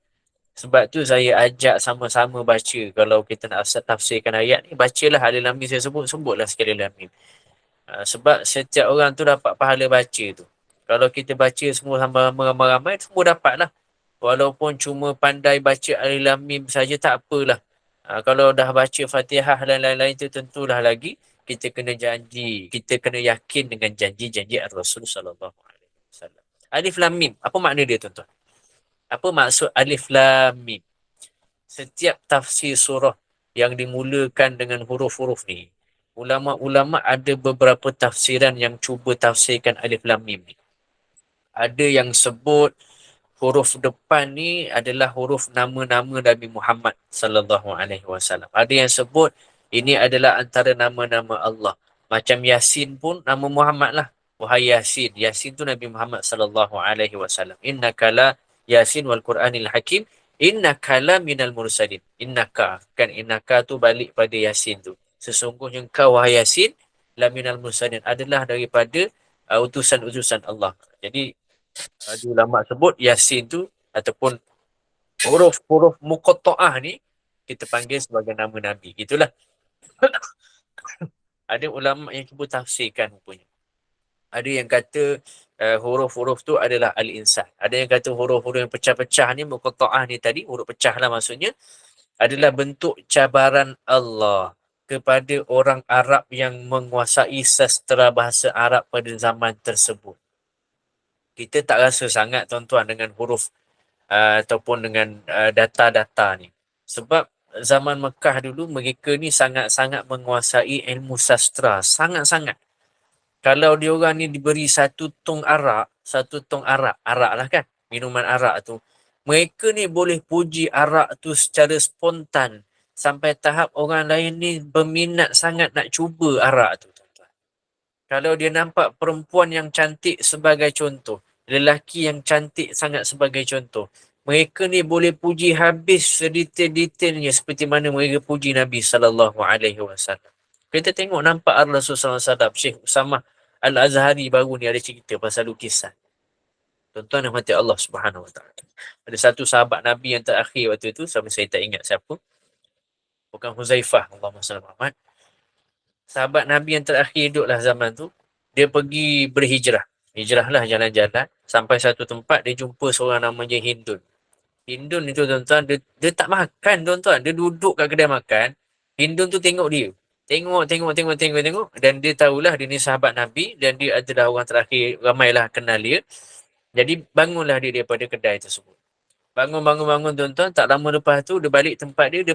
Speaker 1: Sebab tu saya ajak sama-sama baca. Kalau kita nak tafsirkan ayat ni, bacalah alif lam mim saya sebutlah sekali lam mim. Sebab setiap orang tu dapat pahala baca tu. Kalau kita baca semua ramai-ramai, semua dapat lah. Walaupun cuma pandai baca alif lam mim saja tak apalah. Kalau dah baca Fatihah dan lain-lain tu tentulah lagi kita kena janji, kita kena yakin dengan janji-janji Rasul sallallahu alaihi wasallam. Alif lam mim, apa makna dia tuan-tuan? Apa maksud alif lam mim? Setiap tafsir surah yang dimulakan dengan huruf-huruf ni, ulama-ulama ada beberapa tafsiran yang cuba tafsirkan alif lam mim ni. Ada yang sebut huruf depan ni adalah huruf nama-nama Nabi Muhammad sallallahu alaihi wasallam. Ada yang sebut ini adalah antara nama-nama Allah. Macam Yasin pun nama Muhammad lah. Wahai Yasin. Yasin tu Nabi Muhammad sallallahu alaihi wasallam. Innaka la Yasin wal Quranil Hakim. Innaka la minal mursalin. Innaka. Kan innaka tu balik pada Yasin tu. Sesungguhnya engkau wahai Yasin la minal mursalin. Adalah daripada utusan-utusan Allah. Jadi ada ulama sebut Yasin tu ataupun huruf-huruf muqatta'ah ni kita panggil sebagai nama Nabi. Itulah. Ada ulama yang cuba tafsirkan rupanya. Ada yang kata huruf-huruf tu adalah al-insan. Ada yang kata huruf-huruf yang pecah-pecah ni, muqatta'ah ni tadi, huruf pecah lah maksudnya, adalah bentuk cabaran Allah kepada orang Arab yang menguasai sastra bahasa Arab pada zaman tersebut. Kita tak rasa sangat tuan-tuan dengan huruf ataupun dengan data-data ni. Sebab zaman Mekah dulu mereka ni sangat-sangat menguasai ilmu sastra. Sangat-sangat. Kalau diorang ni diberi satu tong arak lah kan, minuman arak tu. Mereka ni boleh puji arak tu secara spontan sampai tahap orang lain ni berminat sangat nak cuba arak tu. Kalau dia nampak perempuan yang cantik sebagai contoh, lelaki yang cantik sangat sebagai contoh, mereka ni boleh puji habis sedetail-detailnya seperti mana mereka puji Nabi SAW. Kita tengok nampak Rasulullah SAW, Syekh Usamah Al-Azhari baru ni ada cerita pasal lukisan. Tuan-tuan yang mati Allah Subhanahu Wa Taala. Ada satu sahabat Nabi yang terakhir waktu itu, sampai saya tak ingat siapa. Bukan Huzaifah, Allahumma salli Muhammad. Sahabat Nabi yang terakhir hiduplah zaman tu, dia pergi berhijrah. Hijrahlah jalan-jalan. Sampai satu tempat, dia jumpa seorang namanya Hindun. Hindun itu tuan-tuan, dia tak makan tuan-tuan. Dia duduk kat kedai makan. Hindun tu tengok dia. Tengok. Dan dia tahulah dia ni sahabat Nabi. Dan dia adalah orang terakhir, ramailah kenal dia. Jadi bangunlah dia daripada kedai tersebut. Bangun tuan-tuan. Tak lama lepas tu, dia balik tempat dia.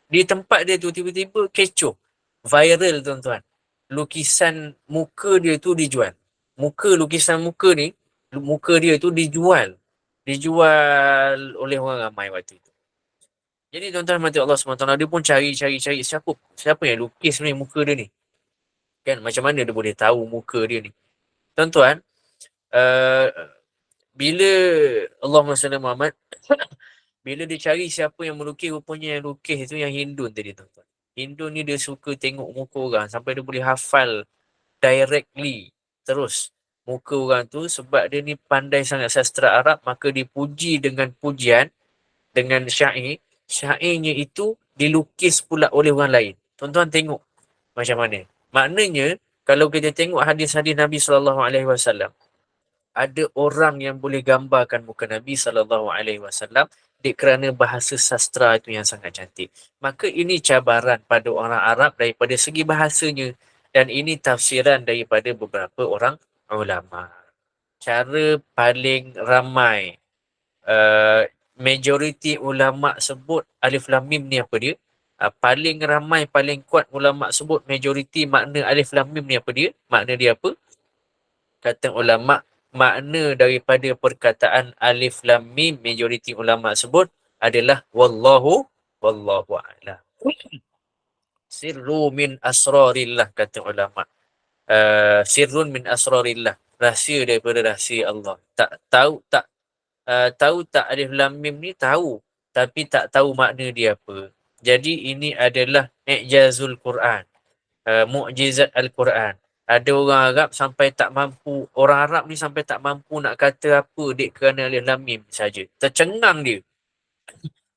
Speaker 1: Di tempat dia tu tiba-tiba kecoh. Viral tuan-tuan. Lukisan muka dia tu dijual. Lukisan muka ni, muka dia tu dijual. Dijual oleh orang ramai waktu itu. Jadi tuan-tuan mati Allah SWT, dia pun cari siapa yang lukis ni muka dia ni. Kan macam mana dia boleh tahu muka dia ni. Tuan-tuan, bila Allahumma salli Muhammad, bila dia cari siapa yang melukis, rupanya yang lukis tu yang Hindun tadi tuan-tuan. Hindun ni dia suka tengok muka orang sampai dia boleh hafal directly terus muka orang tu sebab dia ni pandai sangat sastra Arab, maka dipuji dengan pujian, dengan syair. Syairnya itu dilukis pula oleh orang lain. Tuan-tuan tengok macam mana. Maknanya kalau kita tengok hadis-hadis Nabi SAW, ada orang yang boleh gambarkan muka Nabi SAW kerana bahasa sastra itu yang sangat cantik. Maka ini cabaran pada orang Arab daripada segi bahasanya. Dan ini tafsiran daripada beberapa orang ulama. Cara paling ramai, majoriti ulama sebut alif lam mim ni apa dia? Paling ramai, paling kuat ulama sebut majoriti makna alif lam mim ni apa dia? Makna dia apa? Kata ulama, makna daripada perkataan alif lam mim majoriti ulama sebut adalah wallahu a'lam. Sirru min asrarillah, kata ulama. Sirrun min asrarillah, rahsia daripada rahsia Allah. Tahu tak alif lam mim ni? Tahu, tapi tak tahu makna dia apa. Jadi ini adalah i'jazul Quran, mukjizat Al-Quran. Ada orang Arab sampai tak mampu, orang Arab ni sampai tak mampu nak kata apa dek kerana alif lam mim saja. Tercengang dia.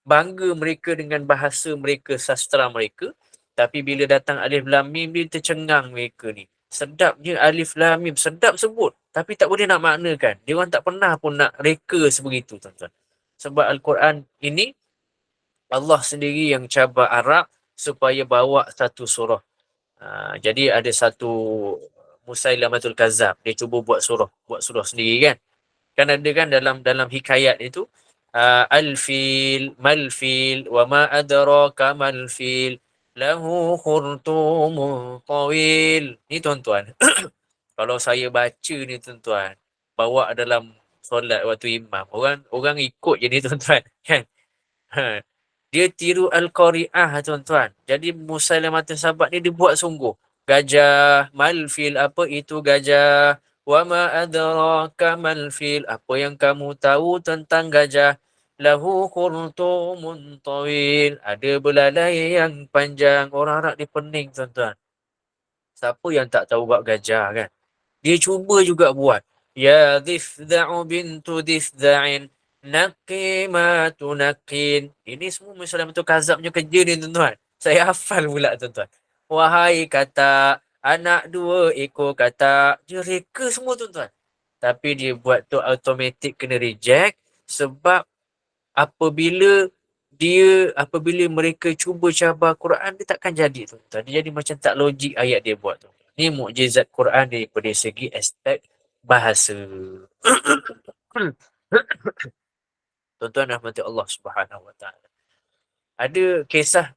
Speaker 1: Bangga mereka dengan bahasa mereka, sastra mereka. Tapi bila datang alif lam mim ni, tercengang mereka ni. Sedapnya alif lam mim, sedap sebut. Tapi tak boleh nak maknakan. Dia orang tak pernah pun nak reka sebegitu tuan-tuan. Sebab Al-Quran ini, Allah sendiri yang cabar Arab supaya bawa satu surah. Jadi ada satu Musailamatul Kazzab, dia cuba buat surah sendiri kan. Kan ada kan dalam hikayat itu, al-fil mal-fil wa ma adraka mal-fil lahu khurtumun tawil. Ni tuan-tuan, kalau saya baca ni tuan-tuan, bawa dalam solat waktu imam, orang ikut je ni tuan-tuan kan. Dia tiru Al-Qari'ah tuan-tuan. Jadi Musailamatul Sabat ni dia buat sungguh. Gajah, malfil, apa itu gajah? Wa ma adraka malfil, apa yang kamu tahu tentang gajah? Lahu khurtumun tawil, ada belalai yang panjang. Orang Arab ni pening tuan-tuan. Siapa yang tak tahu bab gajah kan? Dia cuba juga buat. Ya dhifda'u bintu dhifda'in naqi ma tunaqin. Ini semua misalnya betul Kazab punya kerja ni tuan-tuan. Saya hafal pula tuan-tuan. Wahai kata, anak dua ekor kata. Dia reka semua tuan-tuan. Tapi dia buat tu automatic kena reject. Sebab apabila mereka cuba cabar Quran, dia takkan jadi tuan-tuan. Dia jadi macam tak logik ayat dia buat tu. Ini mukjizat Quran daripada segi aspek bahasa. Tuan-tuan rahmati Allah Subhanahu Wa Taala. Ada kisah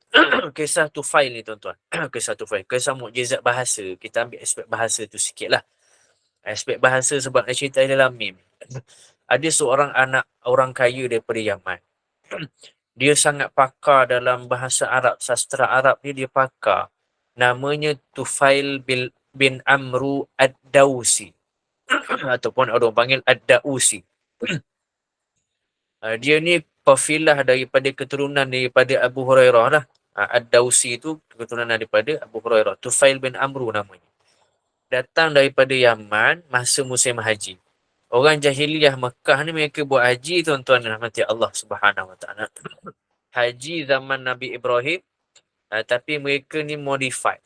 Speaker 1: kisah Tufail ni tuan-tuan. Kisah Tufail, kisah mukjizat bahasa. Kita ambil aspek bahasa tu sikitlah. Aspek bahasa sebab nak cerita dalam meme. Ada seorang anak orang kaya daripada Yaman. Dia sangat pakar dalam bahasa Arab, sastra Arab ni dia pakar. Namanya Tufail bin Amru Ad-Dausi. Ataupun orang panggil Ad-Dausi. Dia ni kafilah daripada keturunan daripada Abu Hurairah lah. Ad-Dausi tu keturunan daripada Abu Hurairah. Tufail bin Amru namanya. Datang daripada Yaman masa musim haji. Orang jahiliyah Mekah ni mereka buat haji tuan-tuan dan rahmati Allah Subhanahu Wa Taala. Haji zaman Nabi Ibrahim, tapi mereka ni modified.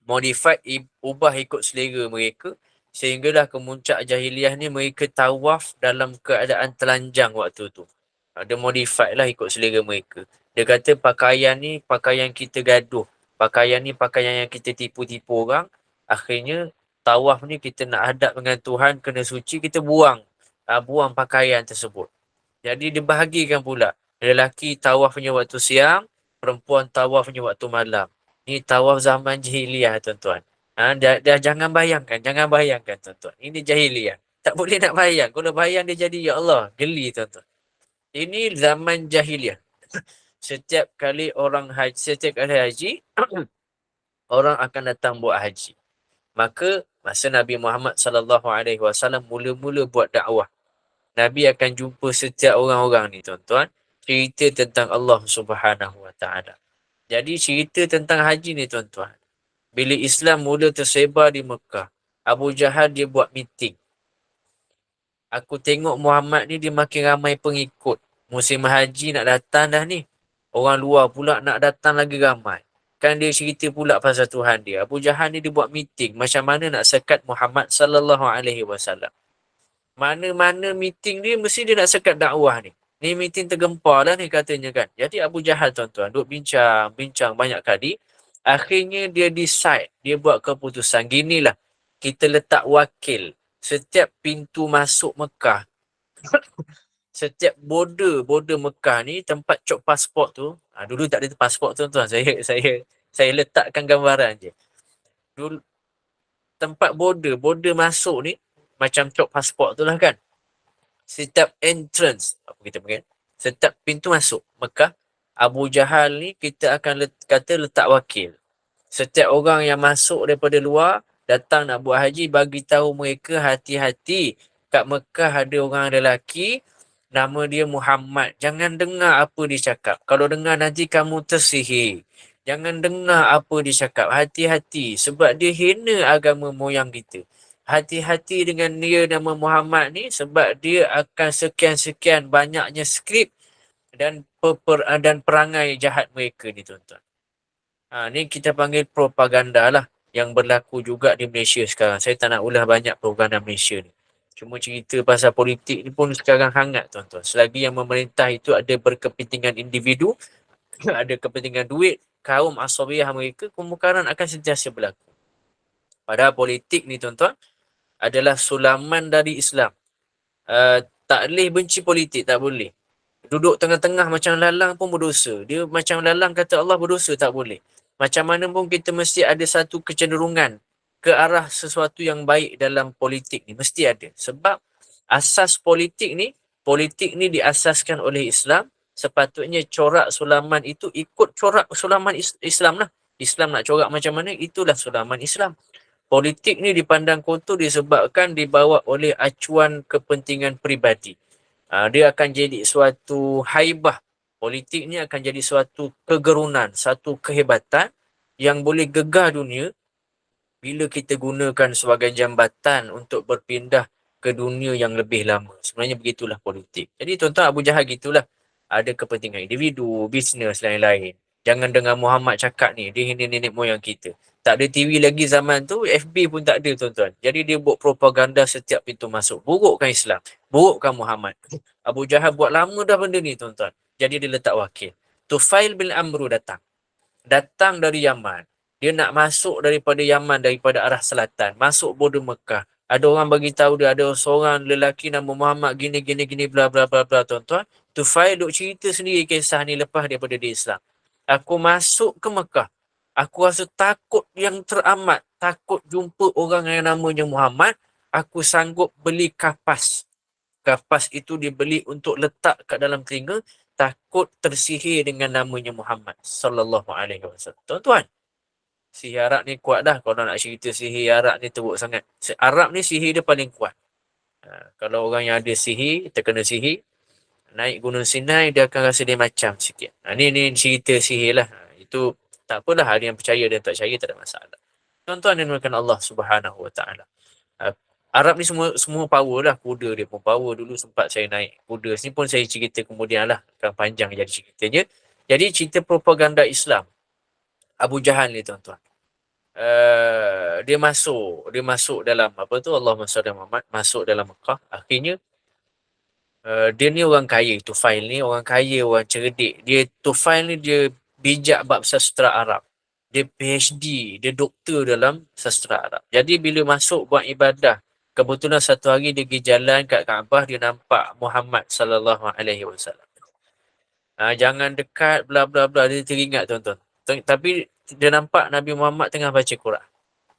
Speaker 1: Modified, ubah ikut selera mereka, sehinggalah kemuncak jahiliyah ni mereka tawaf dalam keadaan telanjang waktu tu. Dia modified lah ikut selera mereka. Dia kata pakaian ni pakaian kita gaduh. Pakaian ni pakaian yang kita tipu-tipu orang. Akhirnya tawaf ni kita nak hadap dengan Tuhan, kena suci, kita buang pakaian tersebut. Jadi dibahagikan pula. Lelaki tawafnya waktu siang, perempuan tawafnya waktu malam. Ni tawaf zaman jahiliyah tuan-tuan. Dia jangan bayangkan tuan-tuan. Ini jahiliyah. Tak boleh nak bayang. Kalau bayang dia jadi ya Allah, geli tuan-tuan. Ini zaman jahiliyah. Setiap kali haji, orang akan datang buat haji. Maka masa Nabi Muhammad SAW mula-mula buat dakwah, Nabi akan jumpa setiap orang-orang ni tuan-tuan, cerita tentang Allah Subhanahu Wa Taala. Jadi cerita tentang haji ni tuan-tuan, bila Islam mula tersebar di Mekah, Abu Jahal dia buat meeting. Aku tengok Muhammad ni dia makin ramai pengikut. Musim haji nak datang dah ni. Orang luar pula nak datang lagi ramai. Kan dia cerita pula pasal Tuhan dia. Abu Jahal ni dia buat meeting macam mana nak sekat Muhammad sallallahu alaihi wasallam. Mana-mana meeting dia mesti dia nak sekat dakwah ni. Ni meeting tergempar lah ni katanya kan. Jadi Abu Jahal tuan-tuan duk bincang banyak kali. Akhirnya dia decide, dia buat keputusan ginilah. Kita letak wakil setiap pintu masuk Mekah. Setiap border Mekah ni tempat cop pasport tu. Dulu tak ada pasport tuan-tuan. Saya letakkan gambaran je. Dulu tempat border masuk ni macam cop pasport tu lah kan. Setiap entrance, apa kita panggil, setiap pintu masuk Mekah, Abu Jahal ni kita akan letak wakil. Setiap orang yang masuk daripada luar datang nak buat haji, bagi tahu mereka hati-hati, kat Mekah ada orang lelaki nama dia Muhammad. Jangan dengar apa dia cakap. Kalau dengar nanti kamu tersihir. Jangan dengar apa dia cakap. Hati-hati sebab dia hina agama moyang kita. Hati-hati dengan dia nama Muhammad ni sebab dia akan sekian-sekian banyaknya skrip dan perangai jahat mereka ni tuan-tuan. Ni kita panggil propaganda lah yang berlaku juga di Malaysia sekarang. Saya tak nak ulah banyak propaganda Malaysia ni. Cuma cerita pasal politik ni pun sekarang hangat tuan-tuan. Selagi yang memerintah itu ada berkepentingan individu, ada kepentingan duit, kaum asabiyah mereka, kemungkaran akan sentiasa berlaku. Padahal politik ni tuan-tuan adalah sulaman dari Islam. Tak boleh benci politik, tak boleh. Duduk tengah-tengah macam lalang pun berdosa. Dia macam lalang kata Allah berdosa, tak boleh. Macam mana pun kita mesti ada satu kecenderungan ke arah sesuatu yang baik dalam politik ni. Mesti ada. Sebab asas politik ni diasaskan oleh Islam. Sepatutnya corak sulaman itu ikut corak sulaman Islam lah. Islam nak corak macam mana, itulah sulaman Islam. Politik ni dipandang kotor disebabkan dibawa oleh acuan kepentingan peribadi. Dia akan jadi suatu haibah. Politik ni akan jadi suatu kegerunan, satu kehebatan yang boleh gegar dunia bila kita gunakan sebagai jambatan untuk berpindah ke dunia yang lebih lama. Sebenarnya begitulah politik. Jadi tuan-tuan, Abu Jahal gitulah. Ada kepentingan individu, bisnes, lain-lain. Jangan dengar Muhammad cakap ni, dia nenek moyang kita. Tak ada TV lagi zaman tu, FB pun tak ada tuan-tuan. Jadi dia buat propaganda setiap pintu masuk. Burukkan Islam, burukkan Muhammad. Abu Jahal buat lama dah benda ni tuan-tuan. Jadi dia letak wakil. Tufail bin Amru datang dari Yaman. Dia nak masuk daripada Yaman, daripada arah selatan, masuk border Mekah. Ada orang bagi tahu dia ada seorang lelaki nama Muhammad gini bla bla bla bla tuan-tuan. Tufail duk cerita sendiri kisah ni lepas daripada dia Islam. Aku masuk ke Mekah. Aku rasa takut yang teramat. Takut jumpa orang yang namanya Muhammad. Aku sanggup beli kapas. Kapas itu dibeli untuk letak kat dalam telinga. Takut tersihir dengan namanya Muhammad sallallahu alaihi wasallam. Tuan-tuan, sihir Arab ni kuat dah. Kalau nak cerita sihir Arab ni teruk sangat. Arab ni sihir dia paling kuat. Kalau orang yang ada sihir, terkena sihir, naik Gunung Sinai, dia akan rasa dia macam sikit. Ni cerita sihir lah. Itu tak apalah, ada yang percaya dan tak percaya, tak ada masalah. Tuan-tuan yang dimuliakan Allah Subhanahu Wa Taala. Arab ni semua power lah. Kuda dia pun power. Dulu sempat saya naik kuda. Sini pun saya cerita kemudian lah. Akan panjang jadi ceritanya. Jadi cerita propaganda Islam. Abu Jahal ni tuan-tuan. Dia masuk dalam apa tu, Allahumma salli Muhammad, masuk dalam Mekah. Akhirnya dia ni orang kaya. Tufail ni orang kaya, orang cerdik. Tufail ni dia bijak bab sastra Arab. Dia PhD, dia doktor dalam sastra Arab. Jadi bila masuk buat ibadah, kebetulan satu hari dia pergi jalan kat Kaabah, dia nampak Muhammad sallallahu alaihi wasallam. Jangan dekat, bla bla bla, dia teringat tuan-tuan. Tapi dia nampak Nabi Muhammad tengah baca Quran.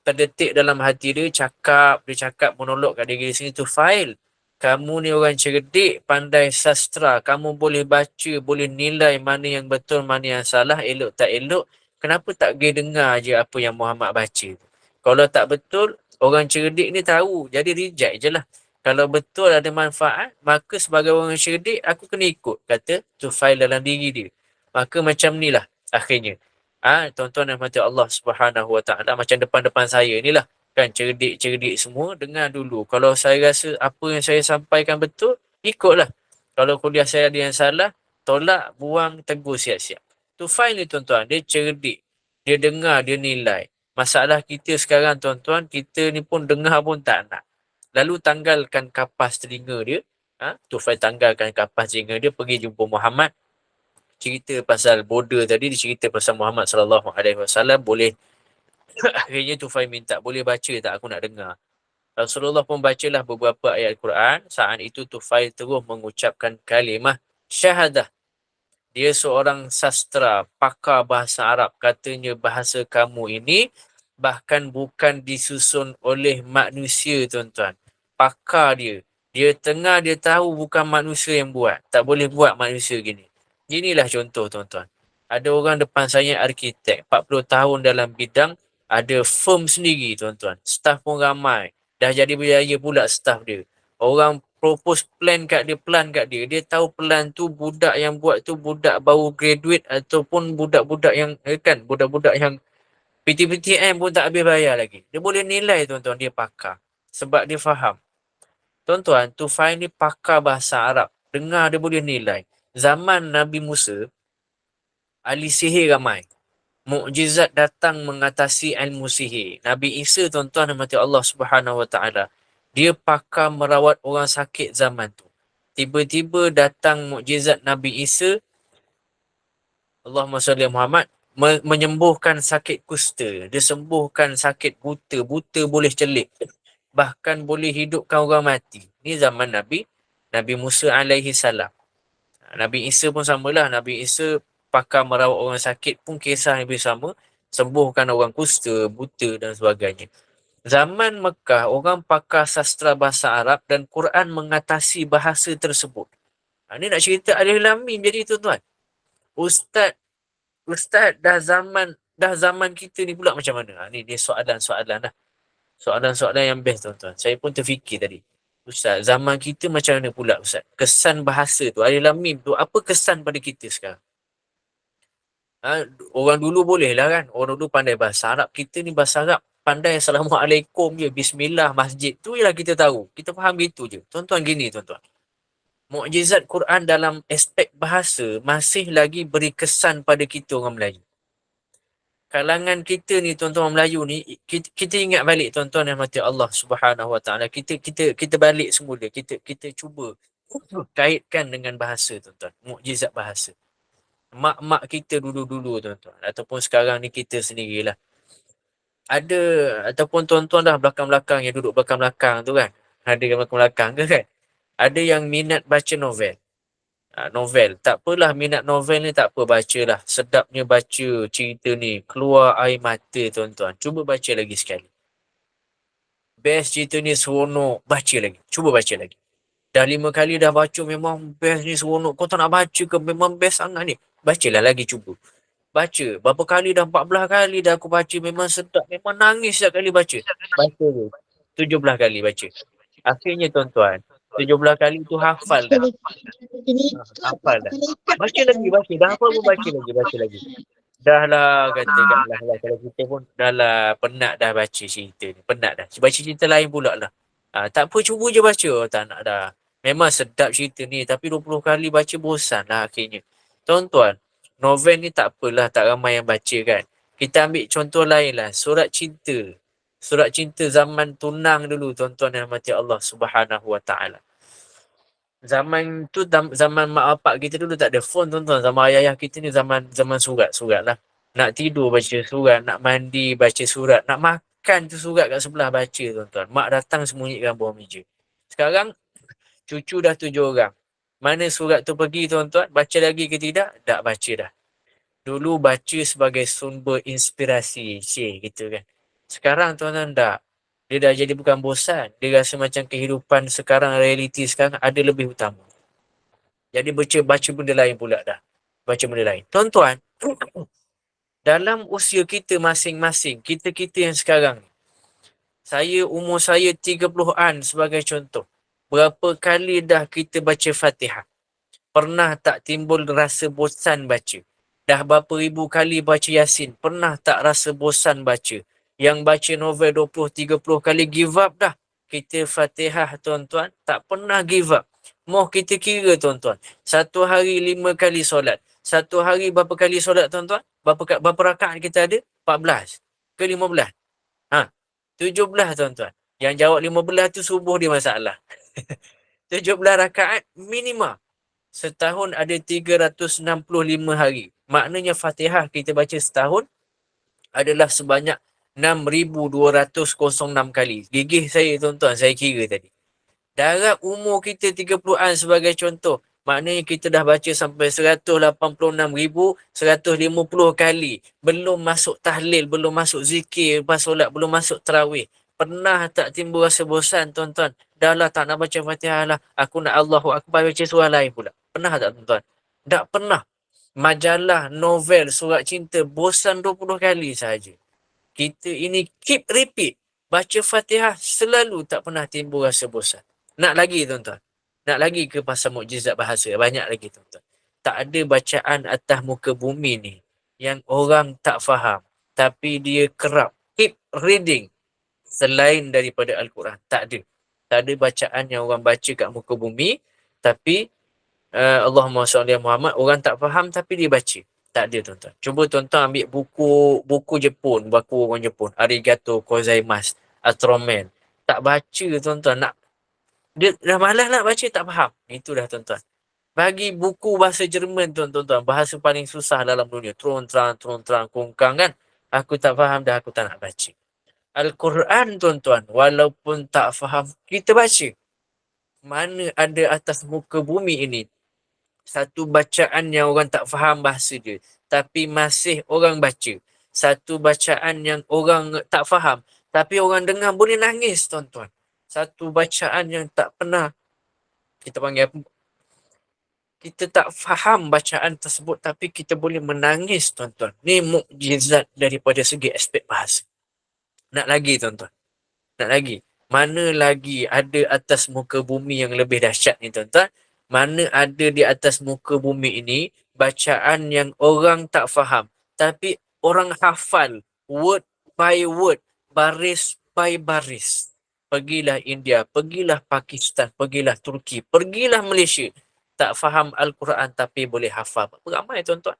Speaker 1: Terdetik dalam hati dia, dia cakap monolog kat diri sini, Tufail, kamu ni orang cerdik, pandai sastra, kamu boleh baca, boleh nilai mana yang betul, mana yang salah, elok tak elok. Kenapa tak pergi dengar je apa yang Muhammad baca? Kalau tak betul, orang cerdik ni tahu, jadi reject je lah. Kalau betul ada manfaat, maka sebagai orang cerdik, aku kena ikut, kata Tufail dalam diri dia. Maka macam ni lah akhirnya. Tuan-tuan dan mati Allah Subhanahu Wa Taala, macam depan-depan saya ni lah. Kan cerdik-cerdik semua, dengar dulu. Kalau saya rasa apa yang saya sampaikan betul, ikutlah. Kalau kuliah saya ada yang salah, tolak, buang, tegur siap-siap. Tufail ni tuan-tuan, dia cerdik. Dia dengar, dia nilai. Masalah kita sekarang tuan-tuan, kita ni pun dengar pun tak nak. Lalu tanggalkan kapas telinga dia. Tufail tanggalkan kapas telinga dia, pergi jumpa Muhammad. Cerita pasal border tadi, dia cerita pasal Muhammad sallallahu alaihi wasallam. Boleh akhirnya Tufail minta, boleh baca tak, aku nak dengar. Rasulullah pun bacalah beberapa ayat Quran. Saat itu Tufail terus mengucapkan kalimah syahadah. Dia seorang sastra, pakar bahasa Arab. Katanya bahasa kamu ini bahkan bukan disusun oleh manusia tuan-tuan. Pakar dia. Dia tahu bukan manusia yang buat. Tak boleh buat manusia gini. Inilah contoh tuan-tuan. Ada orang depan saya arkitek, 40 tahun dalam bidang, ada firm sendiri tuan-tuan. Staff pun ramai. Dah jadi berjaya pula staff dia. Orang propose plan kat dia. Dia tahu plan tu budak yang buat tu budak baru graduate ataupun budak-budak yang budak-budak yang PTPTM pun tak habis bayar lagi. Dia boleh nilai tuan-tuan, dia pakar. Sebab dia faham. Tuan-tuan, Tufail ni pakar bahasa Arab. Dengar dia boleh nilai. Zaman Nabi Musa, ahli sihir ramai. Mukjizat datang mengatasi ilmu sihir. Nabi Isa tuan-tuan dan mati Allah Subhanahu Wa Taala, dia pakar merawat orang sakit zaman tu. Tiba-tiba datang mukjizat Nabi Isa, Allahumma salli Muhammad, menyembuhkan sakit kusta. Dia sembuhkan sakit buta. Buta boleh celik. Bahkan boleh hidupkan orang mati. Ini zaman Nabi Musa alaihi salam. Nabi Isa pun samalah. Nabi Isa pakar merawat orang sakit pun kisah yang sama. Sembuhkan orang kusta, buta dan sebagainya. Zaman Mekah, orang pakar sastra bahasa Arab dan Quran mengatasi bahasa tersebut. Ini nak cerita Alif Lam Mim jadi tuan-tuan. Ustaz dah zaman kita ni pula macam mana? Ni soalan-soalan lah. Soalan-soalan yang best tuan-tuan. Saya pun terfikir tadi. Ustaz, zaman kita macam mana pula Ustaz? Kesan bahasa tu, Alif Lam Mim tu, apa kesan pada kita sekarang? Orang dulu boleh lah kan. Orang dulu pandai bahasa Arab. Kita ni bahasa Arab pandai Assalamualaikum je. Bismillah, masjid. Tu je lah kita tahu. Kita faham gitu je. Tuan-tuan gini tuan-tuan. Mukjizat Quran dalam aspek bahasa masih lagi beri kesan pada kita orang Melayu. Kalangan kita ni tuan-tuan Melayu ni, kita ingat balik tuan-tuan yang mati Allah Subhanahu Wa Taala. Kita balik semula. Kita cuba kaitkan dengan bahasa tuan-tuan. Mukjizat bahasa. Mak-mak kita dulu-dulu tuan-tuan. Ataupun sekarang ni kita sendirilah. Ada, ataupun tuan-tuan dah belakang-belakang yang duduk belakang-belakang tu kan. Ada yang belakang-belakang ke kan. Ada yang minat baca novel. Novel. Tak apalah minat novel ni, tak apa, bacalah. Sedapnya baca cerita ni. Keluar air mata tuan-tuan. Cuba baca lagi sekali. Best cerita ni, seronok. Baca lagi. Cuba baca lagi. Dah 5 kali dah baca, memang best ni, seronok. Kau tak nak baca ke? Memang best sangat ni. Bacalah lagi, cuba. Baca. Berapa kali dah? 14 kali dah aku baca. Memang sedap. Memang nangis setiap kali baca. Baca tu. 17 kali baca. Akhirnya tuan-tuan, 17 kali tu hafal dah. Hafal dah. Baca lagi, baca. Dah hafal pun baca lagi, baca lagi. Dah lah katakanlah lah, kalau kita pun dah lah penat dah baca cerita ni. Penat dah. Baca cerita lain pula lah. Tak apa, cuba je baca. Oh, tak nak dah. Memang sedap cerita ni, tapi 20 kali baca bosan lah akhirnya. Tuan-tuan, novel ni tak apalah, tak ramai yang baca kan. Kita ambil contoh lain lah. Surat cinta. Surat cinta zaman tunang dulu, tuan-tuan yang mati Allah Subhanahu Wa Taala. Zaman tu zaman mak bapak kita dulu tak ada phone, tuan-tuan. Zaman ayah-ayah kita ni zaman surat lah. Nak tidur baca surat, nak mandi baca surat, nak makan tu surat kat sebelah baca, tuan-tuan. Mak datang sembunyikan bawah meja. Sekarang cucu dah 7 orang. Mana surat tu pergi, tuan-tuan? Baca lagi ke tidak? Tak baca dah. Dulu baca sebagai sumber inspirasi, gitu kan. Sekarang tuan-tuan tak. Dia dah jadi bukan bosan. Dia rasa macam kehidupan sekarang, realiti sekarang ada lebih utama. Jadi baca benda lain pula dah. Baca benda lain. Tuan-tuan, dalam usia kita masing-masing, kita yang sekarang ni, umur saya 30-an sebagai contoh. Berapa kali dah kita baca Fatihah? Pernah tak timbul rasa bosan baca? Dah berapa ribu kali baca Yasin? Pernah tak rasa bosan baca? Yang baca novel 20-30 kali give up dah. Kita Fatihah, tuan-tuan, tak pernah give up. Mau kita kira, tuan-tuan. Satu hari 5 kali solat. Satu hari berapa kali solat, tuan-tuan? Berapa rakaat kita ada? 14 ke 15? 17, tuan-tuan. Yang jawab 15 tu subuh dia masalah. 17 rakaat minima. Setahun ada 365 hari. Maknanya Fatihah kita baca setahun adalah sebanyak 6,206 kali. Gigih saya, tuan-tuan, saya kira tadi. Darab umur kita 30-an sebagai contoh. Maknanya kita dah baca sampai 186,150 kali. Belum masuk tahlil, belum masuk zikir, lepas solat, belum masuk tarawih. Pernah tak timbul rasa bosan, tuan-tuan? Dah lah tak nak baca Fatihah lah. Aku nak Allahu Akbar, baca surah lain pula. Pernah tak, tuan-tuan? Tak pernah. Majalah, novel, surat cinta, bosan 20 kali sahaja. Kita ini keep repeat. Baca Fatihah selalu tak pernah timbul rasa bosan. Nak lagi, tuan-tuan? Nak lagi ke pasal mukjizat bahasa? Banyak lagi, tuan-tuan. Tak ada bacaan atas muka bumi ni yang orang tak faham, tapi dia kerap keep reading selain daripada Al-Quran. Tak ada. Tak ada bacaan yang orang baca kat muka bumi, tapi Allahumma salli ala Muhammad, orang tak faham tapi dia baca. Tak ada, tuan-tuan. Cuba tuan-tuan ambil buku Jepun, buku orang Jepun, Arigato gozaimasu, Astroman. Tak baca, tuan-tuan. Dia dah malas nak baca, tak faham. Itu dah, tuan-tuan. Bagi buku bahasa Jerman, tuan-tuan, bahasa paling susah dalam dunia. Tron-tran, kungkang kan. Aku tak faham dah, aku tak nak baca. Al-Quran, tuan-tuan, walaupun tak faham, kita baca. Mana ada atas muka bumi ini satu bacaan yang orang tak faham bahasa dia, tapi masih orang baca. Satu bacaan yang orang tak faham, tapi orang dengar boleh nangis, tuan-tuan. Satu bacaan yang tak pernah, kita panggil apa? Kita tak faham bacaan tersebut, tapi kita boleh menangis, tuan-tuan. Ni mukjizat daripada segi aspek bahasa. Nak lagi, tuan-tuan? Nak lagi? Mana lagi ada atas muka bumi yang lebih dahsyat ni, tuan-tuan? Mana ada di atas muka bumi ini bacaan yang orang tak faham, tapi orang hafal word by word, baris by baris. Pergilah India, pergilah Pakistan, pergilah Turki, pergilah Malaysia. Tak faham Al-Quran tapi boleh hafal. Ramai, tuan-tuan.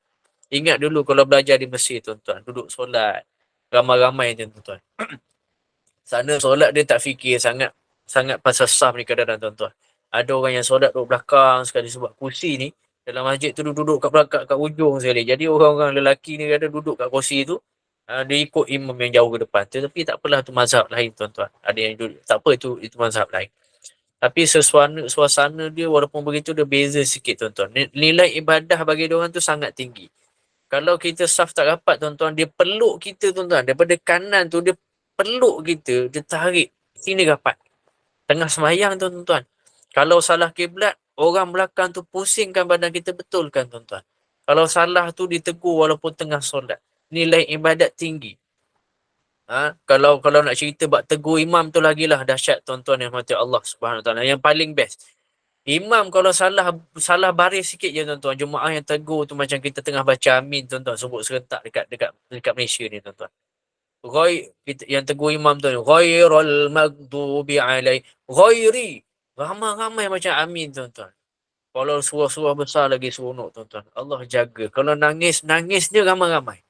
Speaker 1: Ingat dulu kalau belajar di Mesir, tuan-tuan, duduk solat, ramai-ramai, tuan-tuan. Sana solat dia tak fikir sangat pasal saf ni kadang-kadang, tuan-tuan. Ada orang yang solat duduk belakang sekali sebab kursi ni dalam masjid tu duduk kat belakang, kat ujung sekali. Jadi orang-orang lelaki ni kadang duduk kat kursi tu, dia ikut imam yang jauh ke depan. Tetapi tak apalah, tu mazhab lain, tuan-tuan. Ada yang duduk, tak apa, itu mazhab lain. Tapi suasana dia walaupun begitu dia beza sikit tuan-tuan. Nilai ibadah bagi dia orang tu sangat tinggi. Kalau kita saf tak rapat tuan-tuan, dia peluk kita tuan-tuan. Daripada kanan tu dia peluk kita, dia tarik sini rapat. Tengah sembahyang tuan-tuan. Kalau salah kiblat, orang belakang tu pusingkan badan kita, betulkan tuan-tuan. Kalau salah tu ditegur walaupun tengah solat. Nilai ibadat tinggi. Kalau nak cerita bab tegur imam tu lagilah dahsyat tuan-tuan yang mati Allah Subhanahu Wa Taala. Yang paling best. Imam kalau salah baris sikit je tuan-tuan, jemaah yang tegur tu macam kita tengah baca amin tuan-tuan, sebut serentak dekat Malaysia ni tuan-tuan. Yang tegur imam tu, ghairul maghdubi alai, ghairi. Ramai-ramai macam amin tuan-tuan. Kalau surah-surah besar lagi seronok tuan-tuan. Allah jaga. Kalau nangisnya ramai-ramai.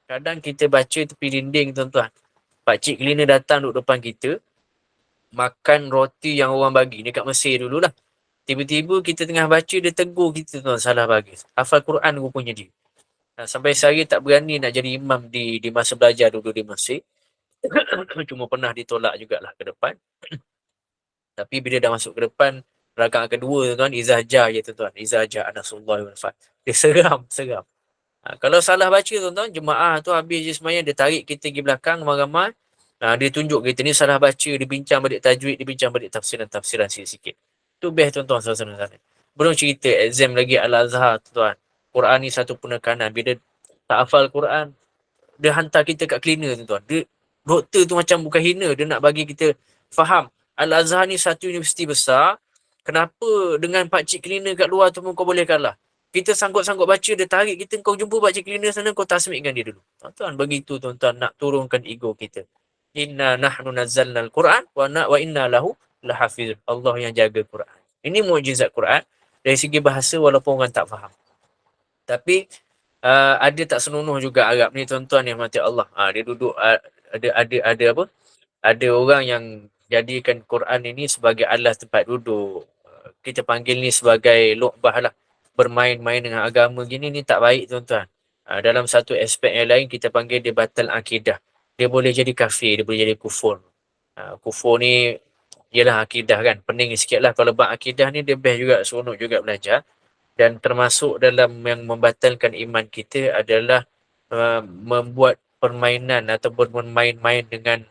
Speaker 1: Kadang kita baca tepi dinding tuan-tuan. Pakcik cleaner datang duduk depan kita, makan roti yang orang bagi dekat Mesir dululah. Tiba-tiba kita tengah baca, dia tegur kita tuan, salah bagi. Hafal Quran rupanya dia. Sampai saya tak berani nak jadi imam di masa belajar dulu di Mesir. Cuma pernah ditolak jugalah ke depan. Tapi bila dah masuk ke depan, rakaat kedua tuan, izahja je tuan. Izahja Nasrullah wal Fath. Dia seram. Kalau salah baca tuan-tuan, jemaah tu habis je semayang, dia tarik kita pergi belakang ramai-ramai. Dia tunjuk kita ni salah baca, dia bincang balik tajwid, dia bincang balik tafsiran sikit-sikit. Tu best tuan-tuan sana. Belum cerita exam lagi Al-Azhar tuan. Quran ni satu penekanan. Bila tak hafal Quran, dia hantar kita kat cleaner tuan. Dia, doktor tu macam bukan hina, dia nak bagi kita faham. Al-Azhar ni satu universiti besar. Kenapa dengan pakcik cleaner kat luar tu pun kau boleh kalah? Kita sanggup-sanggup baca, dia tarik kita, kau jumpa pakcik cleaner sana, kau tasmikkan dia dulu. Tuan-tuan, begitu tuan-tuan, nak turunkan ego kita. Inna nahnu nazzalna al-Quran wa inna lahu lahafiz. Allah yang jaga Quran. Ini mukjizat Quran. Dari segi bahasa walaupun orang tak faham. Tapi ada tak senonoh juga Arab ni tuan-tuan yang mati Allah. Dia duduk ada apa? Ada orang yang jadikan Quran ini sebagai alas tempat duduk. Kita panggil ni sebagai lu'bah lah. Bermain-main dengan agama gini ni tak baik tuan-tuan. Dalam satu aspek yang lain kita panggil dia batal akidah. Dia boleh jadi kafir, dia boleh jadi kufur. Kufur ni ialah akidah kan. Pening sikit lah. Kalau bab akidah ni dia best juga, seronok juga belajar. Dan termasuk dalam yang membatalkan iman kita adalah membuat permainan ataupun bermain-main dengan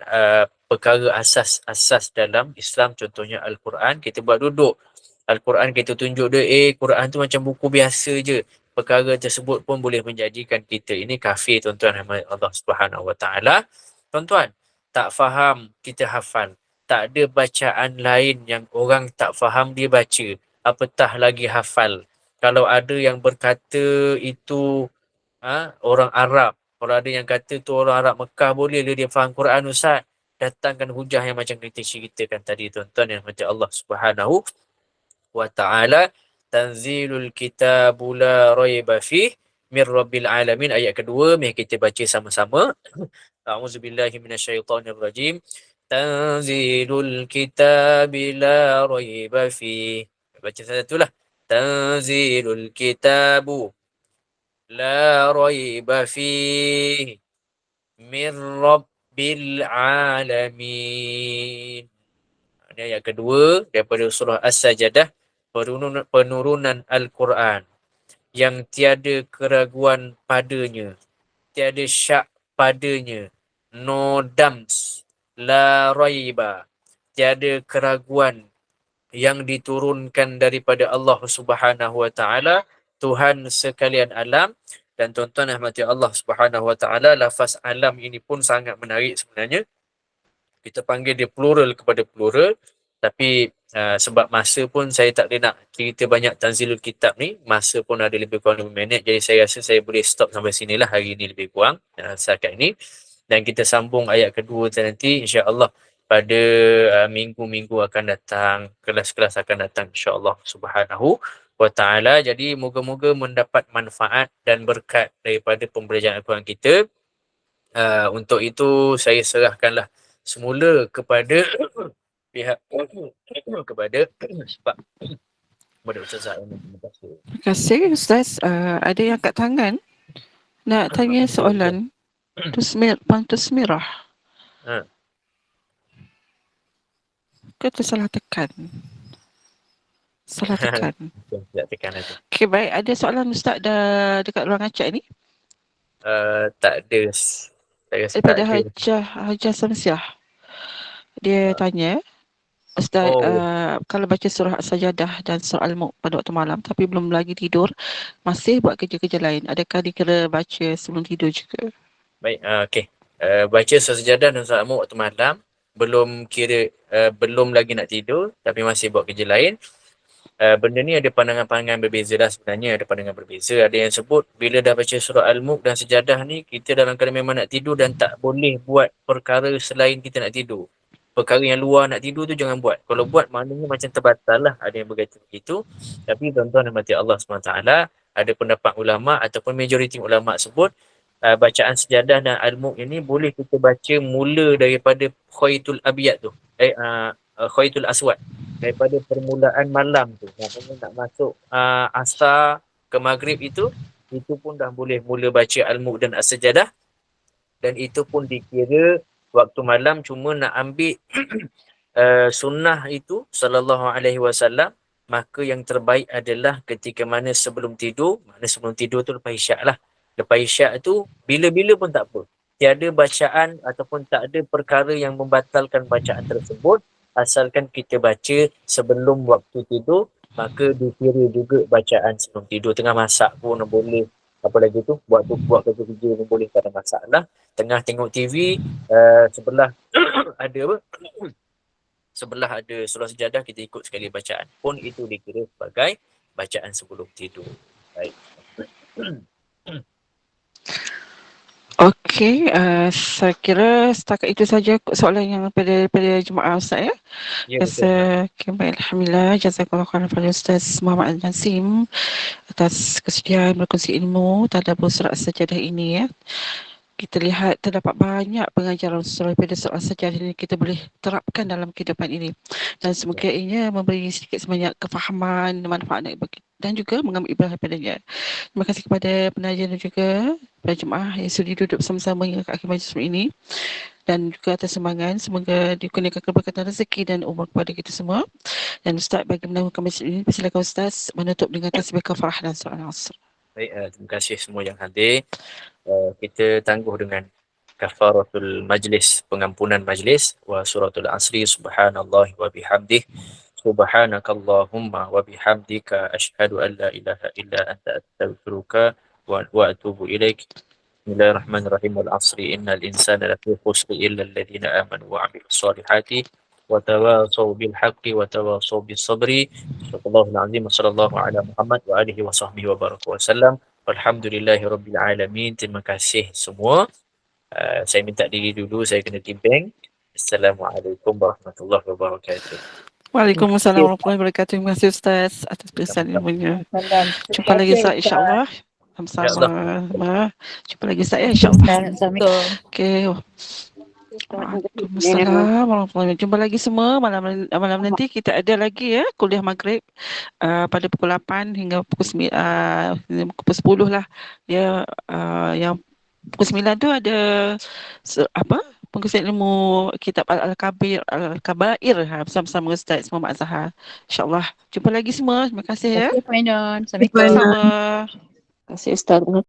Speaker 1: perkara asas dalam Islam. Contohnya Al-Quran. Kita buat duduk. Al-Quran kita tunjuk dia, Quran tu macam buku biasa je. Perkara tersebut pun boleh menjadikan kita ini kafir tuan-tuan Allah Subhanahu Wa Taala. Tuan-tuan, tak faham kita hafal. Tak ada bacaan lain yang orang tak faham dia baca. Apatah lagi hafal. Kalau ada yang berkata itu orang Arab, kalau ada yang kata tu orang Arab Mekah, boleh dia faham Quran Ustaz? Datangkan hujah yang macam kita ceritakan tadi tuan-tuan, yang macam Allah Subhanahu Wa Ta'ala, tanzilul kitabu la raiba fih min rabbil alamin. Ayat kedua, mari kita baca sama-sama. A'udzubillahi minasyaitonirrajim. Tanzilul kitabi la raiba fih. Baca satu-satulah. Tanzilul kitabu la raiba fih min rabbil alamin. Ini ayat kedua daripada surah As-Sajdah, penurunan Al-Quran yang tiada keraguan padanya, tiada syak padanya, no dams, la raiba, tiada keraguan, yang diturunkan daripada Allah Subhanahu Wa Taala, Tuhan sekalian alam. Dan tuan-tuan rahmati Allah Subhanahu Wa Taala, lafaz alam ini pun sangat menarik sebenarnya. Kita panggil dia plural kepada plural, tapi sebab masa pun saya tak boleh nak cerita banyak tanzilul kitab ni. Masa pun ada lebih kurang 5 minit, jadi saya rasa saya boleh stop sampai sinilah hari ini lebih kurang setakat ini. Dan kita sambung ayat kedua nanti insya-Allah pada minggu-minggu akan datang, kelas-kelas akan datang insya-Allah Subhanahu Wa Taala. Jadi moga-moga mendapat manfaat dan berkat daripada pembelajaran Al-Quran kita. Untuk itu saya serahkanlah semula kepada pihak kepada sebab kepada Ustazah.
Speaker 2: Terima kasih Ustaz. Ada yang kat tangan nak tanya soalan. Pantus merah. ke tersalah tekan? Salah tekan.
Speaker 1: Tak tekan itu.
Speaker 2: Okey, baik. Ada soalan Ustaz dekat ruangan chat ni?
Speaker 1: Tak ada. Saya rasa tak
Speaker 2: Daripada
Speaker 1: ada.
Speaker 2: Hajah Samsiah. Dia tanya, Ustaz,
Speaker 1: Oh,
Speaker 2: kalau baca surah As-Sajadah dan surah Al-Mulk pada waktu malam tapi belum lagi tidur, masih buat kerja-kerja lain, adakah dikira baca sebelum tidur juga?
Speaker 1: baik. Okey. Baca surah Sajadah dan surah Al-Mulk waktu malam, belum lagi nak tidur tapi masih buat kerja lain. Benda ni ada pandangan-pandangan berbeza lah sebenarnya. Ada pandangan berbeza. Ada yang sebut bila dah baca surah Al-Mulk dan Sajadah ni, kita dalam keadaan memang nak tidur dan tak boleh buat perkara selain kita nak tidur. Perkara yang luar nak tidur tu jangan buat. Kalau buat maknanya macam terbatal lah. Ada yang berkata begitu. Tapi tuan-tuan dan mati Allah SWT, ada pendapat ulama' ataupun majoriti ulama' sebut bacaan Sajadah dan Al-Mulk ini boleh kita baca mula daripada Khaitul Abiyad tu. Khaitul Aswad. Daripada permulaan malam tu, maknanya nak masuk asar ke maghrib itu pun dah boleh mula baca Al-Mulk dan As-Sajadah, dan itu pun dikira waktu malam. Cuma nak ambil sunnah itu sallallahu alaihi wasallam, maka yang terbaik adalah ketika mana sebelum tidur. Mana sebelum tidur tu lepas isyak lah. Lepas isyak tu bila-bila pun tak apa, tiada bacaan ataupun tak ada perkara yang membatalkan bacaan tersebut, asalkan kita baca sebelum waktu tidur, maka dikira juga bacaan sebelum tidur. Tengah masak pun boleh, apa lagi tu, buat kerja-kerja pun boleh, tak ada masalah. Tengah tengok TV, sebelah ada apa sebelah ada surah Sajadah, kita ikut sekali bacaan pun itu dikira sebagai bacaan sebelum tidur. Baik.
Speaker 2: Okey, saya kira setakat itu saja soalan yang pada jemaah Ustaz ya.
Speaker 1: Ya, betul.
Speaker 2: Okay, baik, Alhamdulillah. Jazakallah khairan kepada Ustaz Muhammad Al-Nasim atas kesediaan berkongsi ilmu tadabbur surah As-Sajadah ini ya. Kita lihat terdapat banyak pengajaran daripada surah As-Sajadah ini kita boleh terapkan dalam kehidupan ini. Dan semoga ianya memberi sedikit sebanyak kefahaman, manfaat dan juga mengambil ibrah daripadanya. Terima kasih kepada penaja dan juga para jemaah yang sudi duduk bersama-sama hingga ke akhir majlis ini. Dan juga atas sumbangan, semoga dikurniakan keberkatan rezeki dan umur kepada kita semua. Dan Ustaz bagi menamatkan majlis ini, silakan Ustaz menutup dengan tasbih kafarah dan surah Al-Asr.
Speaker 1: Baik, terima kasih semua yang hadir. Kita tangguh dengan kafaratul majlis, pengampunan majlis, wa suratul asri, subhanallah wa bihamdih, subhanakallahumma wa bihamdika, ashhadu an la ilaha illa anta, astaghfiruka wa atubu ilaik. Bismillahirrahmanirrahim. Wal asri innal insana lafi khusri illa alladhina amanu wa 'amilus solihati wa tawasaw bil haqqi wa tawasaw bis sabri. Shallallahul azim wa sallallahu ala Muhammad wa alihi wa sahbihi wa baraka wa sallam. Alhamdulillahirabbil alamin. Terima kasih semua. Saya minta diri dulu, saya kena timbang. Assalamualaikum warahmatullahi wabarakatuh.
Speaker 2: Waalaikumsalam warahmatullahi wabarakatuh. Terima kasih Ustaz atas penjelasan ilmunya. Jumpa lagi Ustaz insya-Allah. Sama-sama. Jumpa lagi Ustaz ya insya-Allah. Okey. Waalaikumsalam warahmatullahi wabarakatuh. Jumpa lagi semua malam nanti kita ada lagi ya kuliah maghrib pada pukul 8 hingga pukul 10 lah. Dia yang pukul 9 tu ada pengkongsian ilmu kitab Al-Kabair bersama-sama Ustaz Muhammad Zahar. InsyaAllah. Jumpa lagi semua. Terima kasih ya.
Speaker 3: Terima kasih, Puan Ainon. Assalamualaikum.
Speaker 2: Sama.
Speaker 3: Terima kasih, Ustaz.